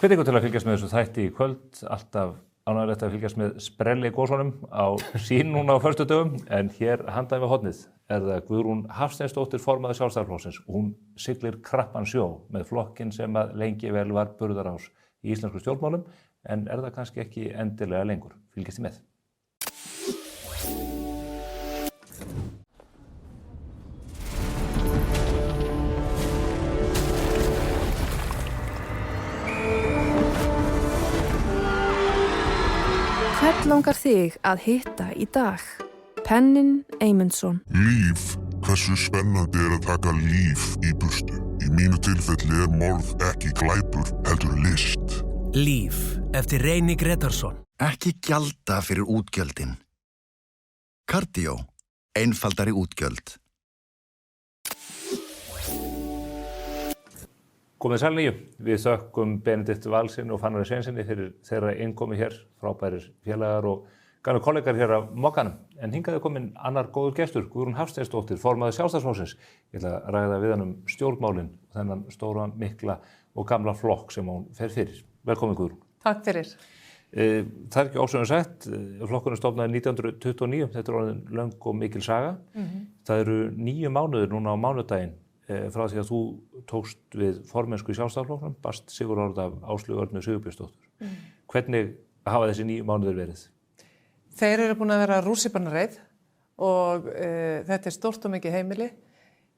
Hvet ykkur til að fylgjast með þessu þætti í kvöld, alltaf ánægilegt að fylgjast með sprelli gósunum á sín núna á föstudögum, en hér handan við hornið er það Guðrún Hafsteinsdóttir formaður Sjálfstæðisflokksins. Hún siglir krappan sjó með flokkinn sem að lengi vel var burðarás í íslensku stjórnmálum, en er það kannski ekki endilega lengur. Fylgjast þið með. Hvern langar þig að hitta í dag? Pennin Eymundsson. Líf. Hversu spennandi er að taka líf í burtu? Í mínu tilfelli er morð ekki glæpur, heldur list. Líf, eftir Reyni Gretarsson. Ekki gjalda fyrir útgjöldin. Kardió. Einfaldari útgjöld. Komið sæl nýju. Við þökkum Benedikt Valssyni og Fannari Sveinsyni fyrir þeirra innkomi hér, frábærir félagar og gamlir kollegar hér á Mokkanum. En hingað er komin annar góður gestur, Guðrún Hafsteinsdóttir, formaður Sjálfstæðisflokksins. Ég ætla að ræða við hann stjórnmálin, þennan stóra, mikla og gamla flokk sem hún fer fyrir. Velkomin Guðrún. Takk fyrir. Það ekki ósögum sagt, flokkurinn stofnaði 1929, þetta orðin löng og mikil saga. Það eru 9 mánuðir núna á mánudaginn frá því að þú tókst við formennsku í Sjálfstæðisflokknum, barst sigurorð af Áslaugu Örnu Sigurbjörnsdóttur. Hvernig hafa þessi 9 mánuðir verið? Þeir eru búin að vera rússíbanareið og þetta stórt og mikið heimili.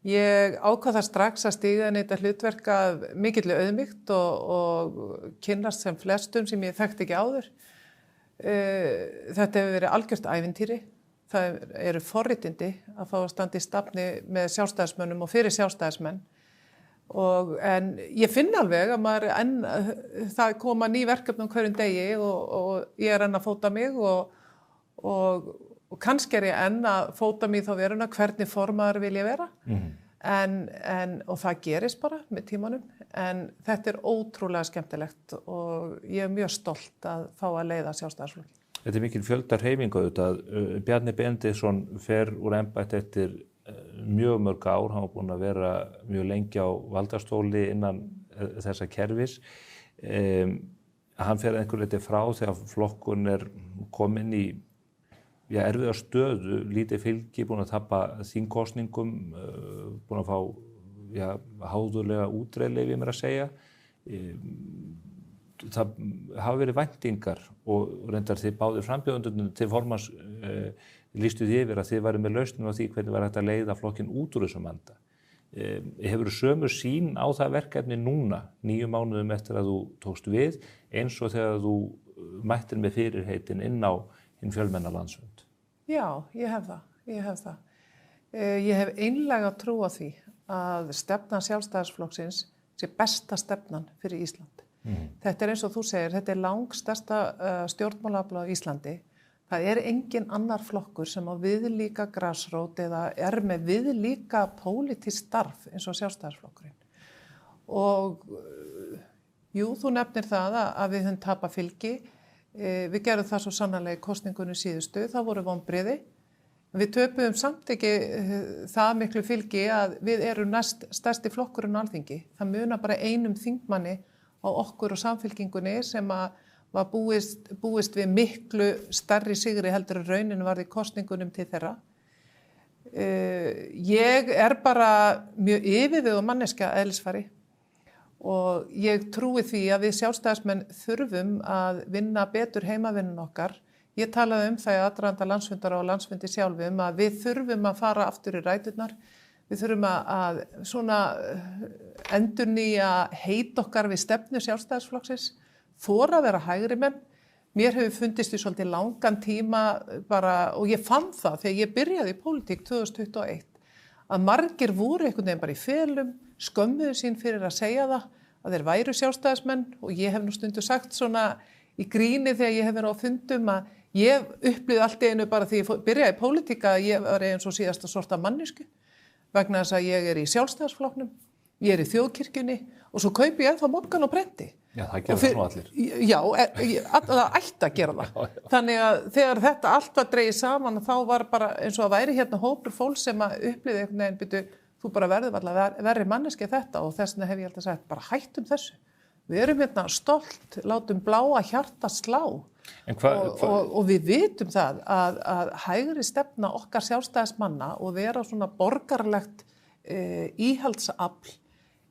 Ég ákvað það strax að stíga inn í þetta hlutverk af mikilli auðmýkt og kynnast sem flestum sem ég þekkti ekki áður. Þetta hefur verið algjört ævintýri. Það eru forréttindi að fá að standa í stafni með sjálfstæðismönnum og fyrir sjálfstæðismenn. En ég finn alveg að það koma ný verkefni hverjum degi og ég enn að fóta mig og kannski ég enn að fóta mig þá veruna hvernig formaður vil ég vera. Og það gerist bara með tímanum. En þetta ótrúlega skemmtilegt og ég mjög stolt að fá að leiða Sjálfstæðisflokk. Þetta mikil fjöldahreyfing auðvitað. Bjarni Benediktsson fer úr embætti eftir mjög mörg ár. Hann var búinn að vera mjög lengi á valdastóli innan þessa kerfis. Hann fer einhver leyti frá þegar flokkun kominn í erfiða stöðu, lítið fylgi, búin að tapa þingkosningum, búin að fá háðulega útreiðleyfi mér að segja. Það hafa verið væntingar og reyndar þið báðir frambjóðendurnir til formans lýstu því yfir að þið væri með lausnum á því hvernig var hægt að leiða flokkinn út úr þessum vanda. Hefur sömu sýn á það verkefni núna, 9 mánuðum eftir að þú tókst við, eins og þegar þú mættir með fyrirheitin inn á hinn fjölmenna landsfund? Já, ég hef það. Ég hef einlæga trú á því að stefnan Sjálfstæðisflokksins sé besta stefnan fyrir Ísland. Þetta eins og þú segir, þetta langstærsta stjórnmálaafl á Íslandi. Það engin annar flokkur sem á viðlíka grasrót eða með viðlíka pólitískt starf eins og Sjálfstæðisflokkurinn. Og jú, þú nefnir það að við höfum tapað fylgi. Við gerum það svo sannarlega í kosningunum síðustu, það voru vonbrigði. Við töpuðum samt ekki það miklu fylgi að við erum næst stærsti flokkurinn á Alþingi. Það munar bara einum þingmanni á okkur og samfylkingunni sem var búist við miklu stærri sigri heldur en rauninu varð í kosningunum til þeirra. Ég bara mjög yfirveguð manneskja að eðlisfari. Og ég trúi því að við sjálfstæðismenn þurfum að vinna betur heimavinnun okkar. Ég talaði það í aðdraganda landsfundar og landsfundi sjálfum að við þurfum að fara aftur í ræturnar. Við þurfum að svona endurnýja heit okkar við stefnu Sjálfstæðisflokksins, þora að vera hægri menn. Mér hefur fundist í svolítið langan tíma bara, og ég fann það þegar ég byrjaði í pólitík 2021, að margir voru einhvern veginn bara í felum, skömmuðu sín fyrir að segja það, að þeir væru sjálfstæðismenn og ég hef nú stundu sagt svona í gríni þegar ég hef verið á fundum að ég upplýði allt í einu bara því ég byrjaði í pólitíka að ég var eins og síðasta sorta mannesku vegna þess að ég í Sjálfstæðisflokknum, ég í þjóðkirkjunni og svo kaupi ég ennþá Morgan og Brendi. Já, það gera það nú allir. Já, það ætti að gera það. Þannig að þegar þetta allt var dregið saman þá var bara eins og að væri hérna hópur fólk sem að upplýði einhvern veginn byrju þú bara verður allavega verri manneski þetta og þess vegna hef ég alltaf sagt, bara hættum þessu. Við erum hérna stolt, látum bláa hjarta slá og við vitum það að hægri stefna okkar sjálfstæðismanna og vera svona borgarlegt íhaldsafl,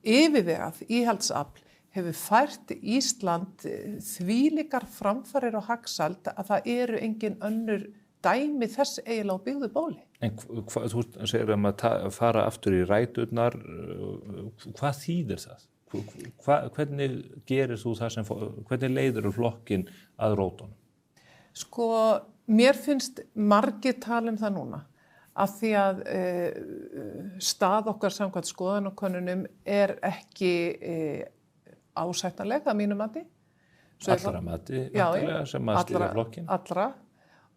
yfirvegað íhaldsafl hefur fært Ísland þvílíkar framfarir og hagsæld að það eru engin önnur dæmi þess eiginlega á byggðu bóli. En þú segir að fara aftur í ræturnar, hvað þýðir það? Hvernig gerir þú það hvernig leiðir flokkinn að rótunum? Sko, mér finnst margir tala það núna, af því að stað okkar samkvæmt skoðanakönnunum ekki ásættanleg að mínu mati. Allra mati, sem að stýra flokkinn? Allra.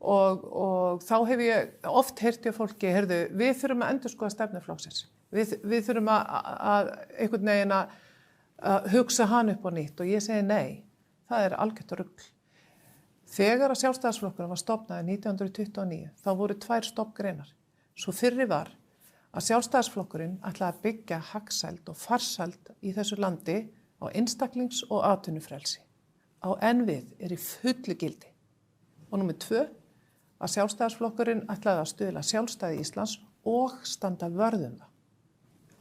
Og þá hef ég oft heyrt hjá fólki, við þurfum að endurskoða stefnu flokksins. Við þurfum að einhvern veginn að hugsa hann upp á nýtt og ég segi nei, það algjört rugl. Þegar að Sjálfstæðisflokkurinn var stofnaði 1929, þá voru 2 stofngreinar. Svo fyrri var að Sjálfstæðisflokkurinn ætlaði að byggja hagsæld og farsæld í þessu landi á einstaklings- og atvinnufrelsi. á enn við er í fullu gildi. Og númer 2, að Sjálfstæðisflokkurinn ætlaði að stuðla sjálfstæði Íslands og standa vörðum það.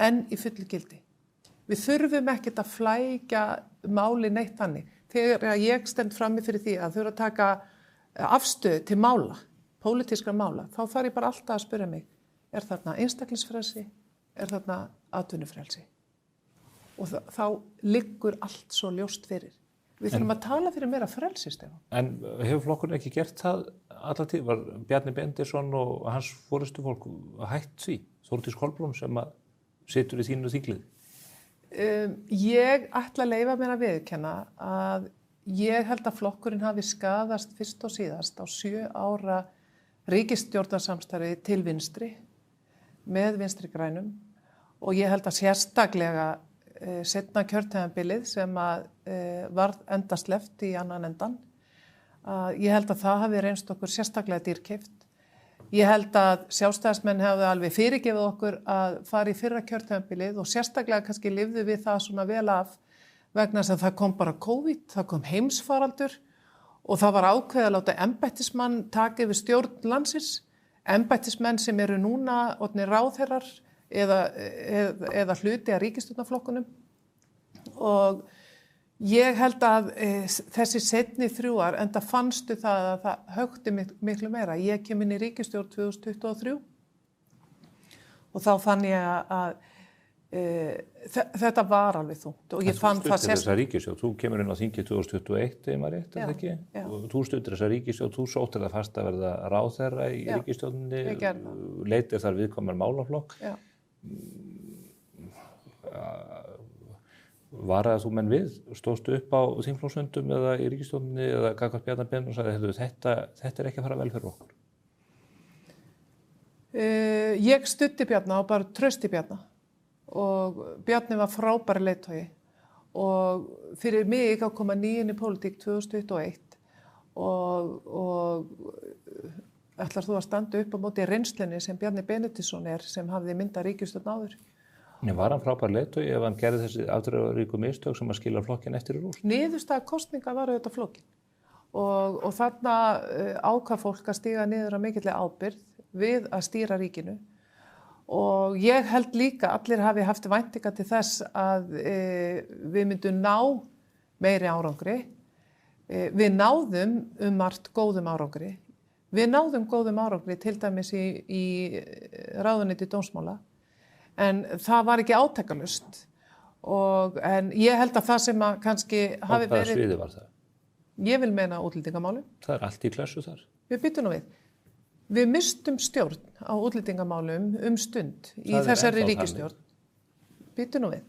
Enn í fullu gildi. Við þurfum ekkert að flækja máli neitt þannig. Þegar ég stend frammi fyrir því að þurfa að taka afstöðu til mála, pólitískra mála, þá þarf ég bara alltaf að spyrja mig, er þarna einstaklingsfrelsi, er þarna atvinnufrelsi? Og þá liggur allt svo ljóst fyrir. Við þurfum að tala fyrir meira frelsi, Stefán. En hefur flokkurinn ekki gert það alla tíð? Var Bjarni Benediktsson og hans forystufólk hætt því? Þórdís Kolbrún sem að situr í þínu þinglið? Ég ætla að leyfa mér að viðurkenna að ég held að flokkurinn hafi skaðast fyrst og síðast á 7 ára ríkisstjórnarsamstarfi til vinstri með vinstri grænum og ég held að sérstaklega seinna kjörtímabilið sem að varð endasleppt í annan endan. Ég held að það hafi reynst okkur sérstaklega dýrkeypt. Ég held að sjálfstæðismenn hefðu alveg fyrirgefið okkur að fara í fyrra kjörtímabilið og sérstaklega kannski lifðu við það svona vel af vegna þess að það kom bara COVID, það kom heimsfaraldur og það var ákveðið að láta embættismann taka yfir stjórn landsins, embættismenn sem eru núna orðnir ráðherrar eða hluti af ríkisstjórnarflokkunum og ég held að þessi seinni 3 ár enda fannstu það að það högti miklu meira. Ég kem inn í ríkisstjórn 2023 og þá fann ég að þetta var alveg þungt og ég fann það þessa ríkisstjórn, þú kemur inn á þingi 2021 ef maður rétt, er það ekki? Já. Og þú stuttir þessa ríkisstjórn, þú sóttir það fast að verða ráðherra í ríkisstjórninni, leitir þar viðkomar málaflokk. Já. Varaði þú menn við, stóðstu upp á þingflokksfundum eða í ríkisstjórninni eða gagnvart Bjarna Benediktsson og sagði þetta ekki að fara vel fyrir okkur? Ég studdi Bjarna og bara trausti Bjarna og Bjarni var frábær leiðtogi og fyrir mig að koma nýinn í pólitík 2021 og ætlar þú að standa upp á móti reynslunni sem Bjarni Benediktsson sem hafði myndað ríkisstjórn áður? Var hann frábær leiðtogi ef hann gerði þessi afdrifaríku mistök sem að skila flokkinn eftir í rúst? Niðurstaða kosninga var auðvitað flokkin og þarna ákvað fólk að stíga niður á mikilli ábyrgð við að stýra ríkinu og ég held líka allir hafi haft væntingar til þess að við myndum ná meiri árangri. Við náðum margt góðum árangri. Við náðum góðum árangri til dæmis í ráðuneyti dómsmála. En það var ekki átakalust en ég held að það sem að kannski hafi verið... Á hvaða sviði var það? Ég vil meina útlendingamálum. Það er allt í klessu þar. Við byttum nú við. Við mistum stjórn á útlendingamálum stund í þessari ríkisstjórn. Byttum nú við.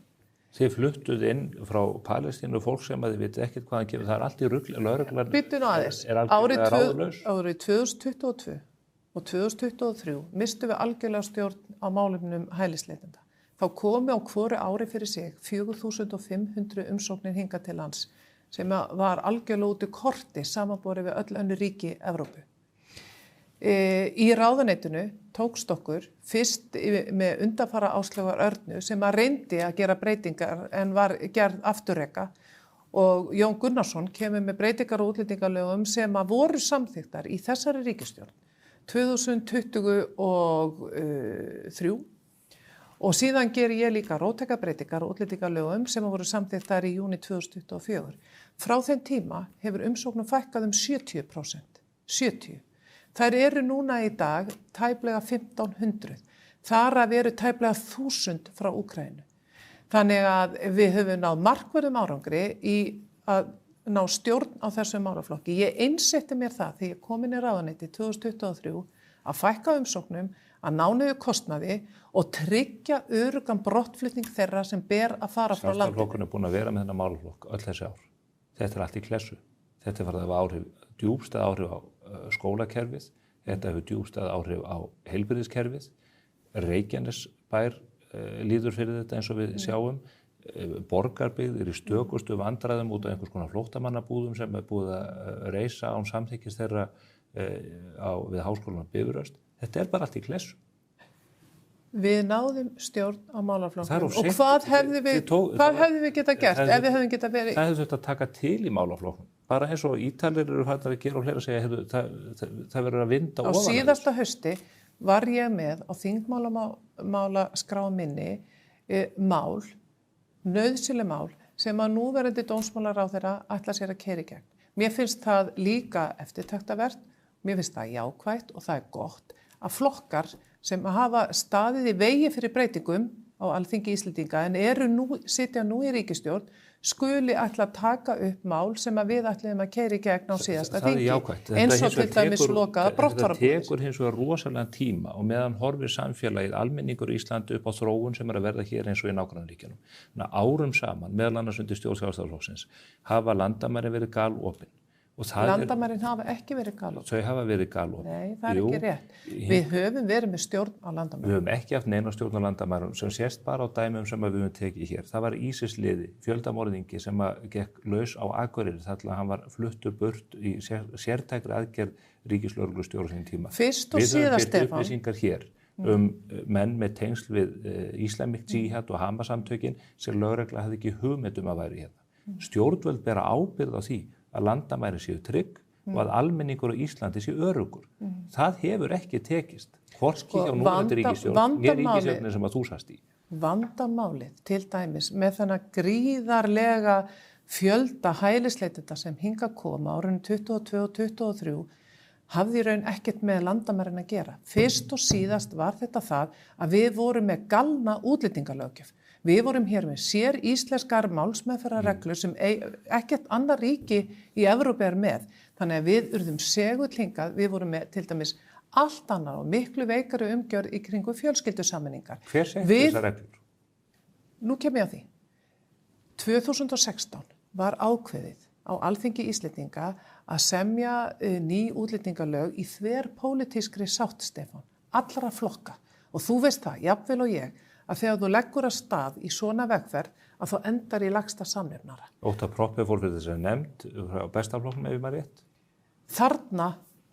Þið fluttuð inn frá Palestínu fólk sem að þið vitið ekkert hvað hann gefur. Það er allt í rugl. Lögreglan byttum nú aðeins. Er algjörlega ráðalaus. Árið 2022 og 2023 mistum við algjörlega stjórn á málefnum hælisleitenda. Þá komi á hvoru ári fyrir sig 4.500 umsóknir hingað til lands sem var algjörlega út í korti samanborið við öll önnur ríki Evrópu. Í ráðuneytinu tókst okkur fyrst með undanfara Áslaugar Örnu sem að reyndi að gera breytingar en var gerð afturreka og Jón Gunnarsson kemur með breytingar og útlendingalögum sem að voru samþykktar í þessari ríkisstjórn 2023 og síðan ger ég líka róttækjabreytingar og útlendingalögum sem voru samþykktar í júní 2024. Frá þeim tíma hefur umsóknum fækkað 70%. 70. Þær eru núna í dag tæplega 1500. Þar að veru tæplega 1000 frá Úkraínu. Þannig að við höfum náð markverðum árangri í að ná stjórn á þessum málaflokki. Ég einsetti mér það þegar ég kom inn í ráðuneyti 2023 að fækka umsóknum, að ná niður kostnaði og tryggja öruggan brottflutning þeirra sem ber að fara frá landinu. Sjálfstæðisflokkurinn er búinn að vera með þennan málaflokk öll þessi ár. Þetta er allt í klessu. Þetta var það áhrif, djúpstæð áhrif á skólakerfið, þetta hefur djúpstæð áhrif á heilbrigðiskerfið. Reykjanesbær líður fyrir þetta eins og við sjáum. Borgarbyggð er í stökustu vandræðum út af einhvers konar flóttamannabúðum sem er búið að reisa án samþykkis þeirra við háskólann Bifröst. Þetta er bara allt í klessu. Við náðum stjórn á málaflokknum og hvað hefðum við getað gert ef við hefðum getað verið... Það hefði þetta að taka til í málaflokknum. bara eins og Ítalir eru farnir að gera og fleira að segja, það verður að vinda ofan. Á síðasta hausti var ég með á þingmálaskrá minni mál, nauðsynleg mál, sem að núverandi dómsmálaráðherra ætla sér að keyra í gegn. Mér finnst það líka eftirtektarvert, mér finnst það jákvætt og það er gott að flokkar sem hafa staðið í vegi fyrir breytingum á Alþingi Íslendinga en sitja nú í ríkisstjórn skuli ætla að taka upp mál sem að við ætlum að keyra í gegn á síðasta þingi. Eins og til dæmis lokaða brottfararbúðir. Þetta tekur hins vegar rosalega tíma og meðan horfir samfélagið almenningur í Íslandi upp á þróun sem að verða hér eins og í nágrannaríkjunum. Árum saman, meðal annars undir stjórn Sjálfstæðisflokksins, hafa landamærin verið galopin. Landamærin hafa ekki verið galopin. Þau hafa verið galopin. Nei, það er ekki rétt. Við höfum verið með stjórn á landamærum. Við höfum ekki haft neina stjórn á landamærum sem sést bara á dæmum sem við höfum tekið hér. Það var ISIS-liði, fjöldamorðingi sem gekk laus á Akureyri þar til að hann var fluttur burt í sértækri aðgerð ríkislögreglustjóra sín tíma. Fyrst og síðast, Stefán. Við höfum upplýsingar hér menn með tengsl við Islamic Jihad og Hamas-samtökin sem lögregla hafði ekki hugmynd að væri hérna. Stjórnvöld bera ábyrgð á því að landamæri séu trygg og að almenningur á Íslandi séu öruggur. Það hefur ekki tekist. Hvorki hjá núverandi ríkisstjórn, né ríkisstjórnin sem að þú sast í. Vandamálið til dæmis með þennan gríðarlega fjölda hælisleitenda sem hingað koma árunum 22 og 23 hafði í raun ekkert með landamærin að gera. Fyrst og síðast var þetta það að við vorum með galna útlendingalöggjöf. Við vorum hér með sér íslenskar málsmeðferðarreglur sem ekkert annar ríki í Evrópu er með. Þannig að við urðum segull hingað, við vorum með til dæmis allt annar og miklu veikari umgjörð í kringu fjölskyldusameiningar. Hver setti þessar reglur? Nú kem ég að því. 2016 var ákveðið á Alþingi Íslendinga að semja ný útlendingalög í þverpólitískri sátt, Stefán, allra flokka. Og þú veist það, jafnvel og ég, að þegar þú leggur að stað í svona vegferð að þú endar í lægsta samnefnara. Ótta proppið fór fyrir þess að nefnd á bestaflokknum ef ég maður rétt? Þarna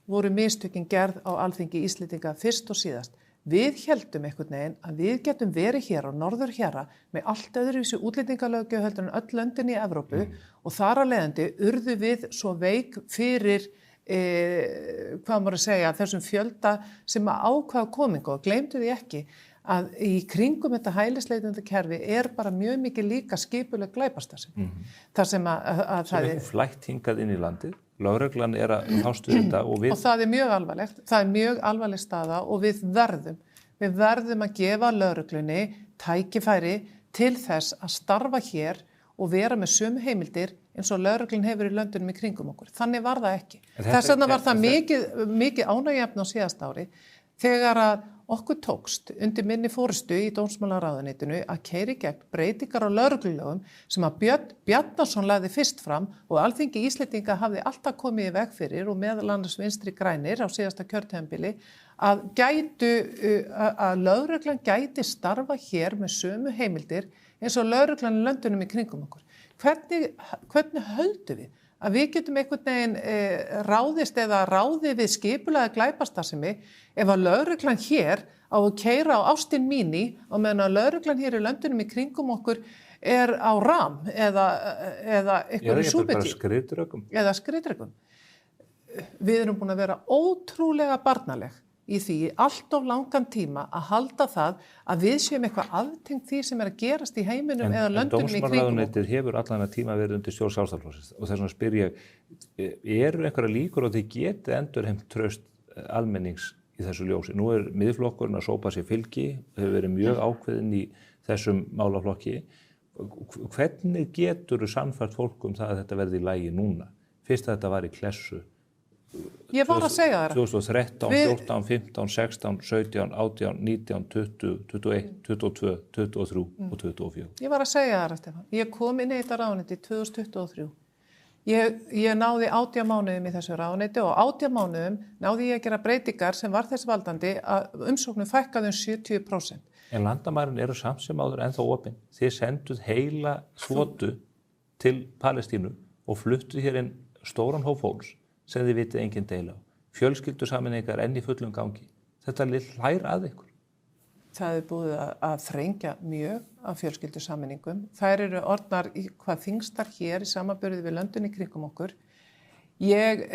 voru mistökin gerð á Alþingi Íslendinga fyrst og síðast. Við héldum einhvern veginn að við getum verið hér á norður héra með allt öðruvísi útlendingalöggjöf heldur en öll löndin í Evrópu og þar að leiðandi urðu við svo veik fyrir hvað maður að segja, þessum fjölda sem að ákvaða komingu og gleymdu því ekki að í kringum þetta hælisleitendakerfi er bara mjög mikið líka skipuleg glæpastarfsemi. Þar sem að það er flætt hingað inn í landið, lögreglan er að fást við þetta og það er mjög alvarlegt, það er mjög alvarleg staða og við verðum að gefa lögreglunni tækifæri til þess að starfa hér og vera með sömu heimildir eins og lögreglun hefur í löndunum í kringum okkur. Þannig var það ekki. Þess vegna var það mikið ánægjuefni á síðasta ári þegar að okkur tókst undir minni forystu í dómsmálaráðuneytinu að keyra í gegn breytingar á lögreglulögum sem að Björn Bjarnason lagði fyrst fram og Alþingi Íslendinga hafði alltaf komið í veg fyrir og meðal annars Vinstri grænir á síðasta kjörtímabili að lögreglan gæti starfa hér með sömu heimildir eins og lögreglan í löndunum í kringum okkur. Hvernig höldum við að við getum einhvern veginn ráðist eða ráði við skipulagða glæpastarfsemi ef að lögreglan hér á að keyra á Austin Mini og meðan að lögreglan hér í löndunum í kringum okkur er á RAM eða einhverju súbeti eða skriðdrekum. Við erum búin að vera ótrúlega barnaleg í því allt of langan tíma að halda það að við séum eitthvað aftengt því sem er að gerast í heiminum eða löndunum í kringum. En dómsmálaráðuneytið hefur allan að tíma verið undir stjórn Sjálfstæðisflokksins og þess vegna spyr ég, eru einhverja líkur á því getið endurheimt traust almennings í þessu ljósi? Nú er miðflokkurinn að sópa sér fylgi, hefur verið mjög ákveðinn í þessum málaflokki. Hvernig getur þú sannfært fólk það að þetta verði í lagi núna? Fyrst að þetta var í klessu. Ég var að segja það. 2013, 14, 15, 16, 17, 18, 19, 20, 21, 22, 23 og 24. Ég var að segja það, Stefán. Ég kom inn í þetta ráðuneyti 2023. Ég náði 18 mánuðum í þessu ráðuneyti og 18 mánuðum náði ég að gera breytingar sem var þess valdandi að umsóknum fækkaði 70%. En landamærin eru samt sem áður ennþá opin. Þið senduð heila þotu til Palestínu og fluttuð hér inn stóran hóp fólks sem þið vitið engin deila á. Fjölskyldusameiningar enn í fullum gangi. Þetta hlær að ykkur. Það er búið að þrengja mjög af fjölskyldusameiningum. Þær eru orðnar hvað þingstar hér í samanburði við löndin í kringum okkur. Ég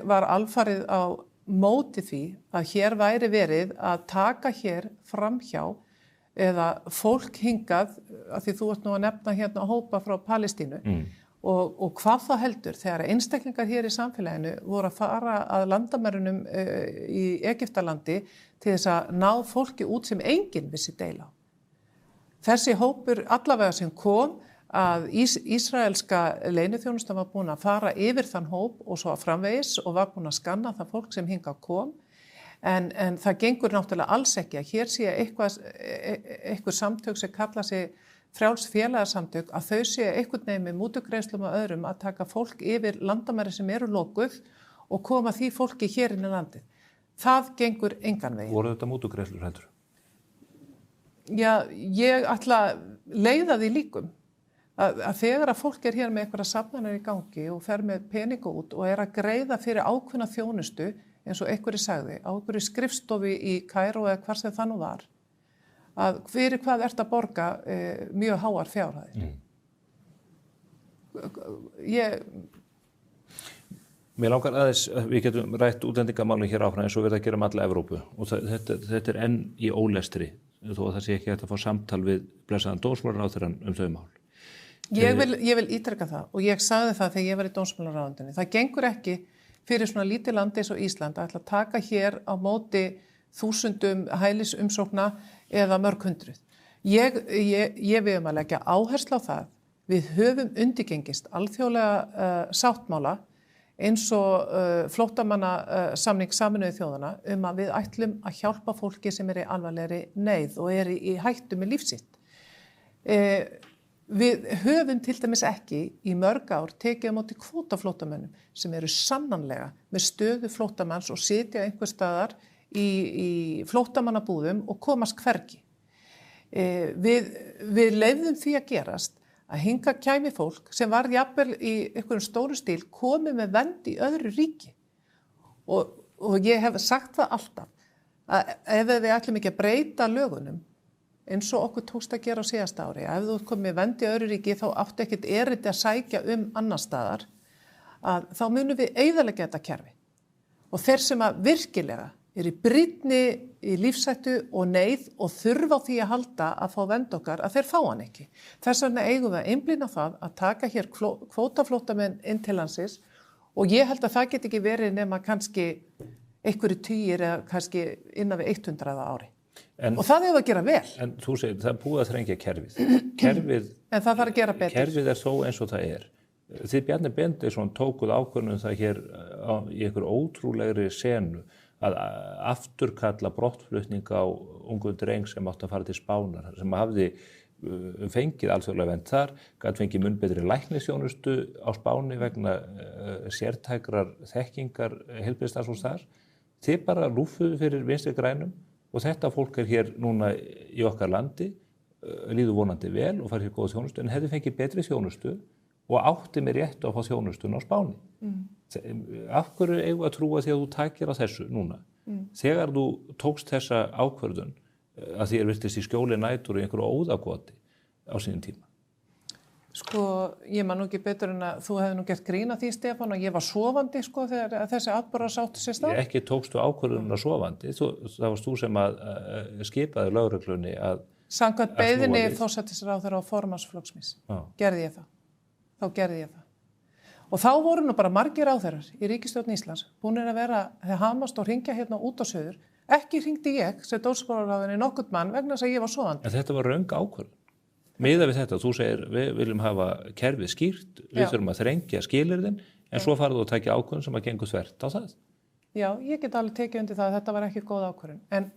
var alfarið á móti því að hér væri verið að taka hér framhjá eða fólk hingað, af því þú ert nú að nefna hérna hópa frá Palestínu og hvað það heldur þegar einstaklingar hér í samfélaginu voru að fara að landamærunum í Egyptalandi til þess að ná fólki út sem enginn vissi deila. Þessi hópur allavega sem kom að Ísraelska leyniþjónustan var búin að fara yfir þann hóp og svo framvegis og var búin að skanna það fólk sem hingað kom. En það gengur náttúrulega alls ekki að hér sé eitthvað samtök sem kalla sig frjáls félagasamtök að þau sé einhvern veginn með mútugreiðslum og öðrum að taka fólk yfir landamæri sem eru lokuð og koma því fólki hér inn í landið. Það gengur engan veginn. Voru þetta mútugreiðslur heldur? Já, ég ætla að leiða því líkum. Að þegar að fólk hér með einhverja safnanir í gangi og fer með peninga út og að greiða fyrir ákveðna þjónustu eins og einhverju sagði, á einhverju skrifstofi í Kaíró eða hvar sem það nú var, að fyrir hvað ert að borga mjög háar fjárhæðir. Mér langar aðeins, við getum rætt útlendingamálin hér áfram eins og við að gera alla Evrópu og þetta enn í ólestri þó að það sé ekki hægt að fá samtal við blessaðan dómsmálaráðherrann þau mál. Ég vil ítreka það og ég sagði það þegar ég var í dómsmálaráðuneytinu. Það gengur ekki fyrir svona lítið landi eins og Ísland að ætla að taka hér á móti þúsundum hælisumsókna eða mörg hundruð. Ég við að leggja áherslu á það. Við höfum undirgengist alþjóðlega sáttmála eins og flóttamannasamning Sameinuðu þjóðanna að við ætlum að hjálpa fólki sem er í alvarlegri neyð og er í hættu með líf sitt. Við höfum til dæmis ekki í mörg ár tekið á móti kvótaflóttamönnum sem eru sannanlega með stöðu flóttamanns og sitja einhvers staðar í flóttamannabúðum og komast hvergi. Við leyfðum því að gerast að hingað kæmi fólk sem var jafnvel í einhverjum stóru stíl komið með vernd í öðru ríki. Og ég hef sagt það alltaf að ef við ætlum ekki að breyta lögunum eins og okkur tókst að gera á síðasta ári. Ef þú komið vernd í öðru ríki þá áttu ekkert erindi að sækja annar staðar, að þá munum við eyðileggja þetta kerfi. Og þeir sem að virkilega í brýnni í lífshættu og neyð og þurfa á því að halda að fá vernd okkar, að þeir fá hann ekki. Þess vegna eigum við að einblína það að taka hér kvótaflóttamenn inn til landsins og ég held að það get ekki verið nema kannski einhverju tugir eða kannski innan við 100 á ári. Og það hefur að gera vel. En þú segir, það búið að þrengja kerfið. En það þarf að gera betur. Kerfið þó eins og það er. Þið Bjarni Benediktsson tókuð ákvörðun það hér í einhver ótrúlegri senu að afturkalla brottflutninga á ungu dreng sem átti að fara til Spánar, sem hafði fengið alþjóðlega vernd þar, gat fengið mun betri læknisþjónustu á Spáni vegna sértækrar þekkingar heilbrigðisstarfsfólks þar. Þið bara lúffuðu fyrir Vinstri grænum og þetta fólk hér núna í okkar landi, líður vonandi vel og fær hér góða þjónustu, en hefði fengið betri þjónustu og átti með réttu að fá þjónustun á Spáni. Af hverju eigum að trúa því að þú takir á þessu núna? Þegar þú tókst þessa ákvörðun að því virtist í skjóli nætur og einhverju óðagoti á sínum tíma? Sko, ég man nú ekki betur en að þú hefði nú gert grín að því, Stefán, og ég var sofandi, sko, þegar þessi atburðar áttu sér stað. Ekki tókstu ákvörðunina sofandi, það varst þú sem að skipaði lögreglunni að samkvæmt beiðni forsætisráðherra og formannsflokks míns. Gerði ég það. Þá gerði ég það. Og þá voru nú bara margir ráðherrar í ríkisstjórn Íslands búnir að vera hamast og hringja hérna út á suður. Ekki hringdi ég sem dómsmálaráðherra nokkurn mann vegna þess að ég var sofandi. En þetta var röng ákvörðun. Miðað við þetta, þú segir, við viljum hafa kerfið skýrt, við þurfum að þrengja skilyrðin, en svo farðu að taka ákvörðun sem að gengur þvert á það. Já, ég get alveg tekið undir það að þetta var ekki góð ákvörðun. En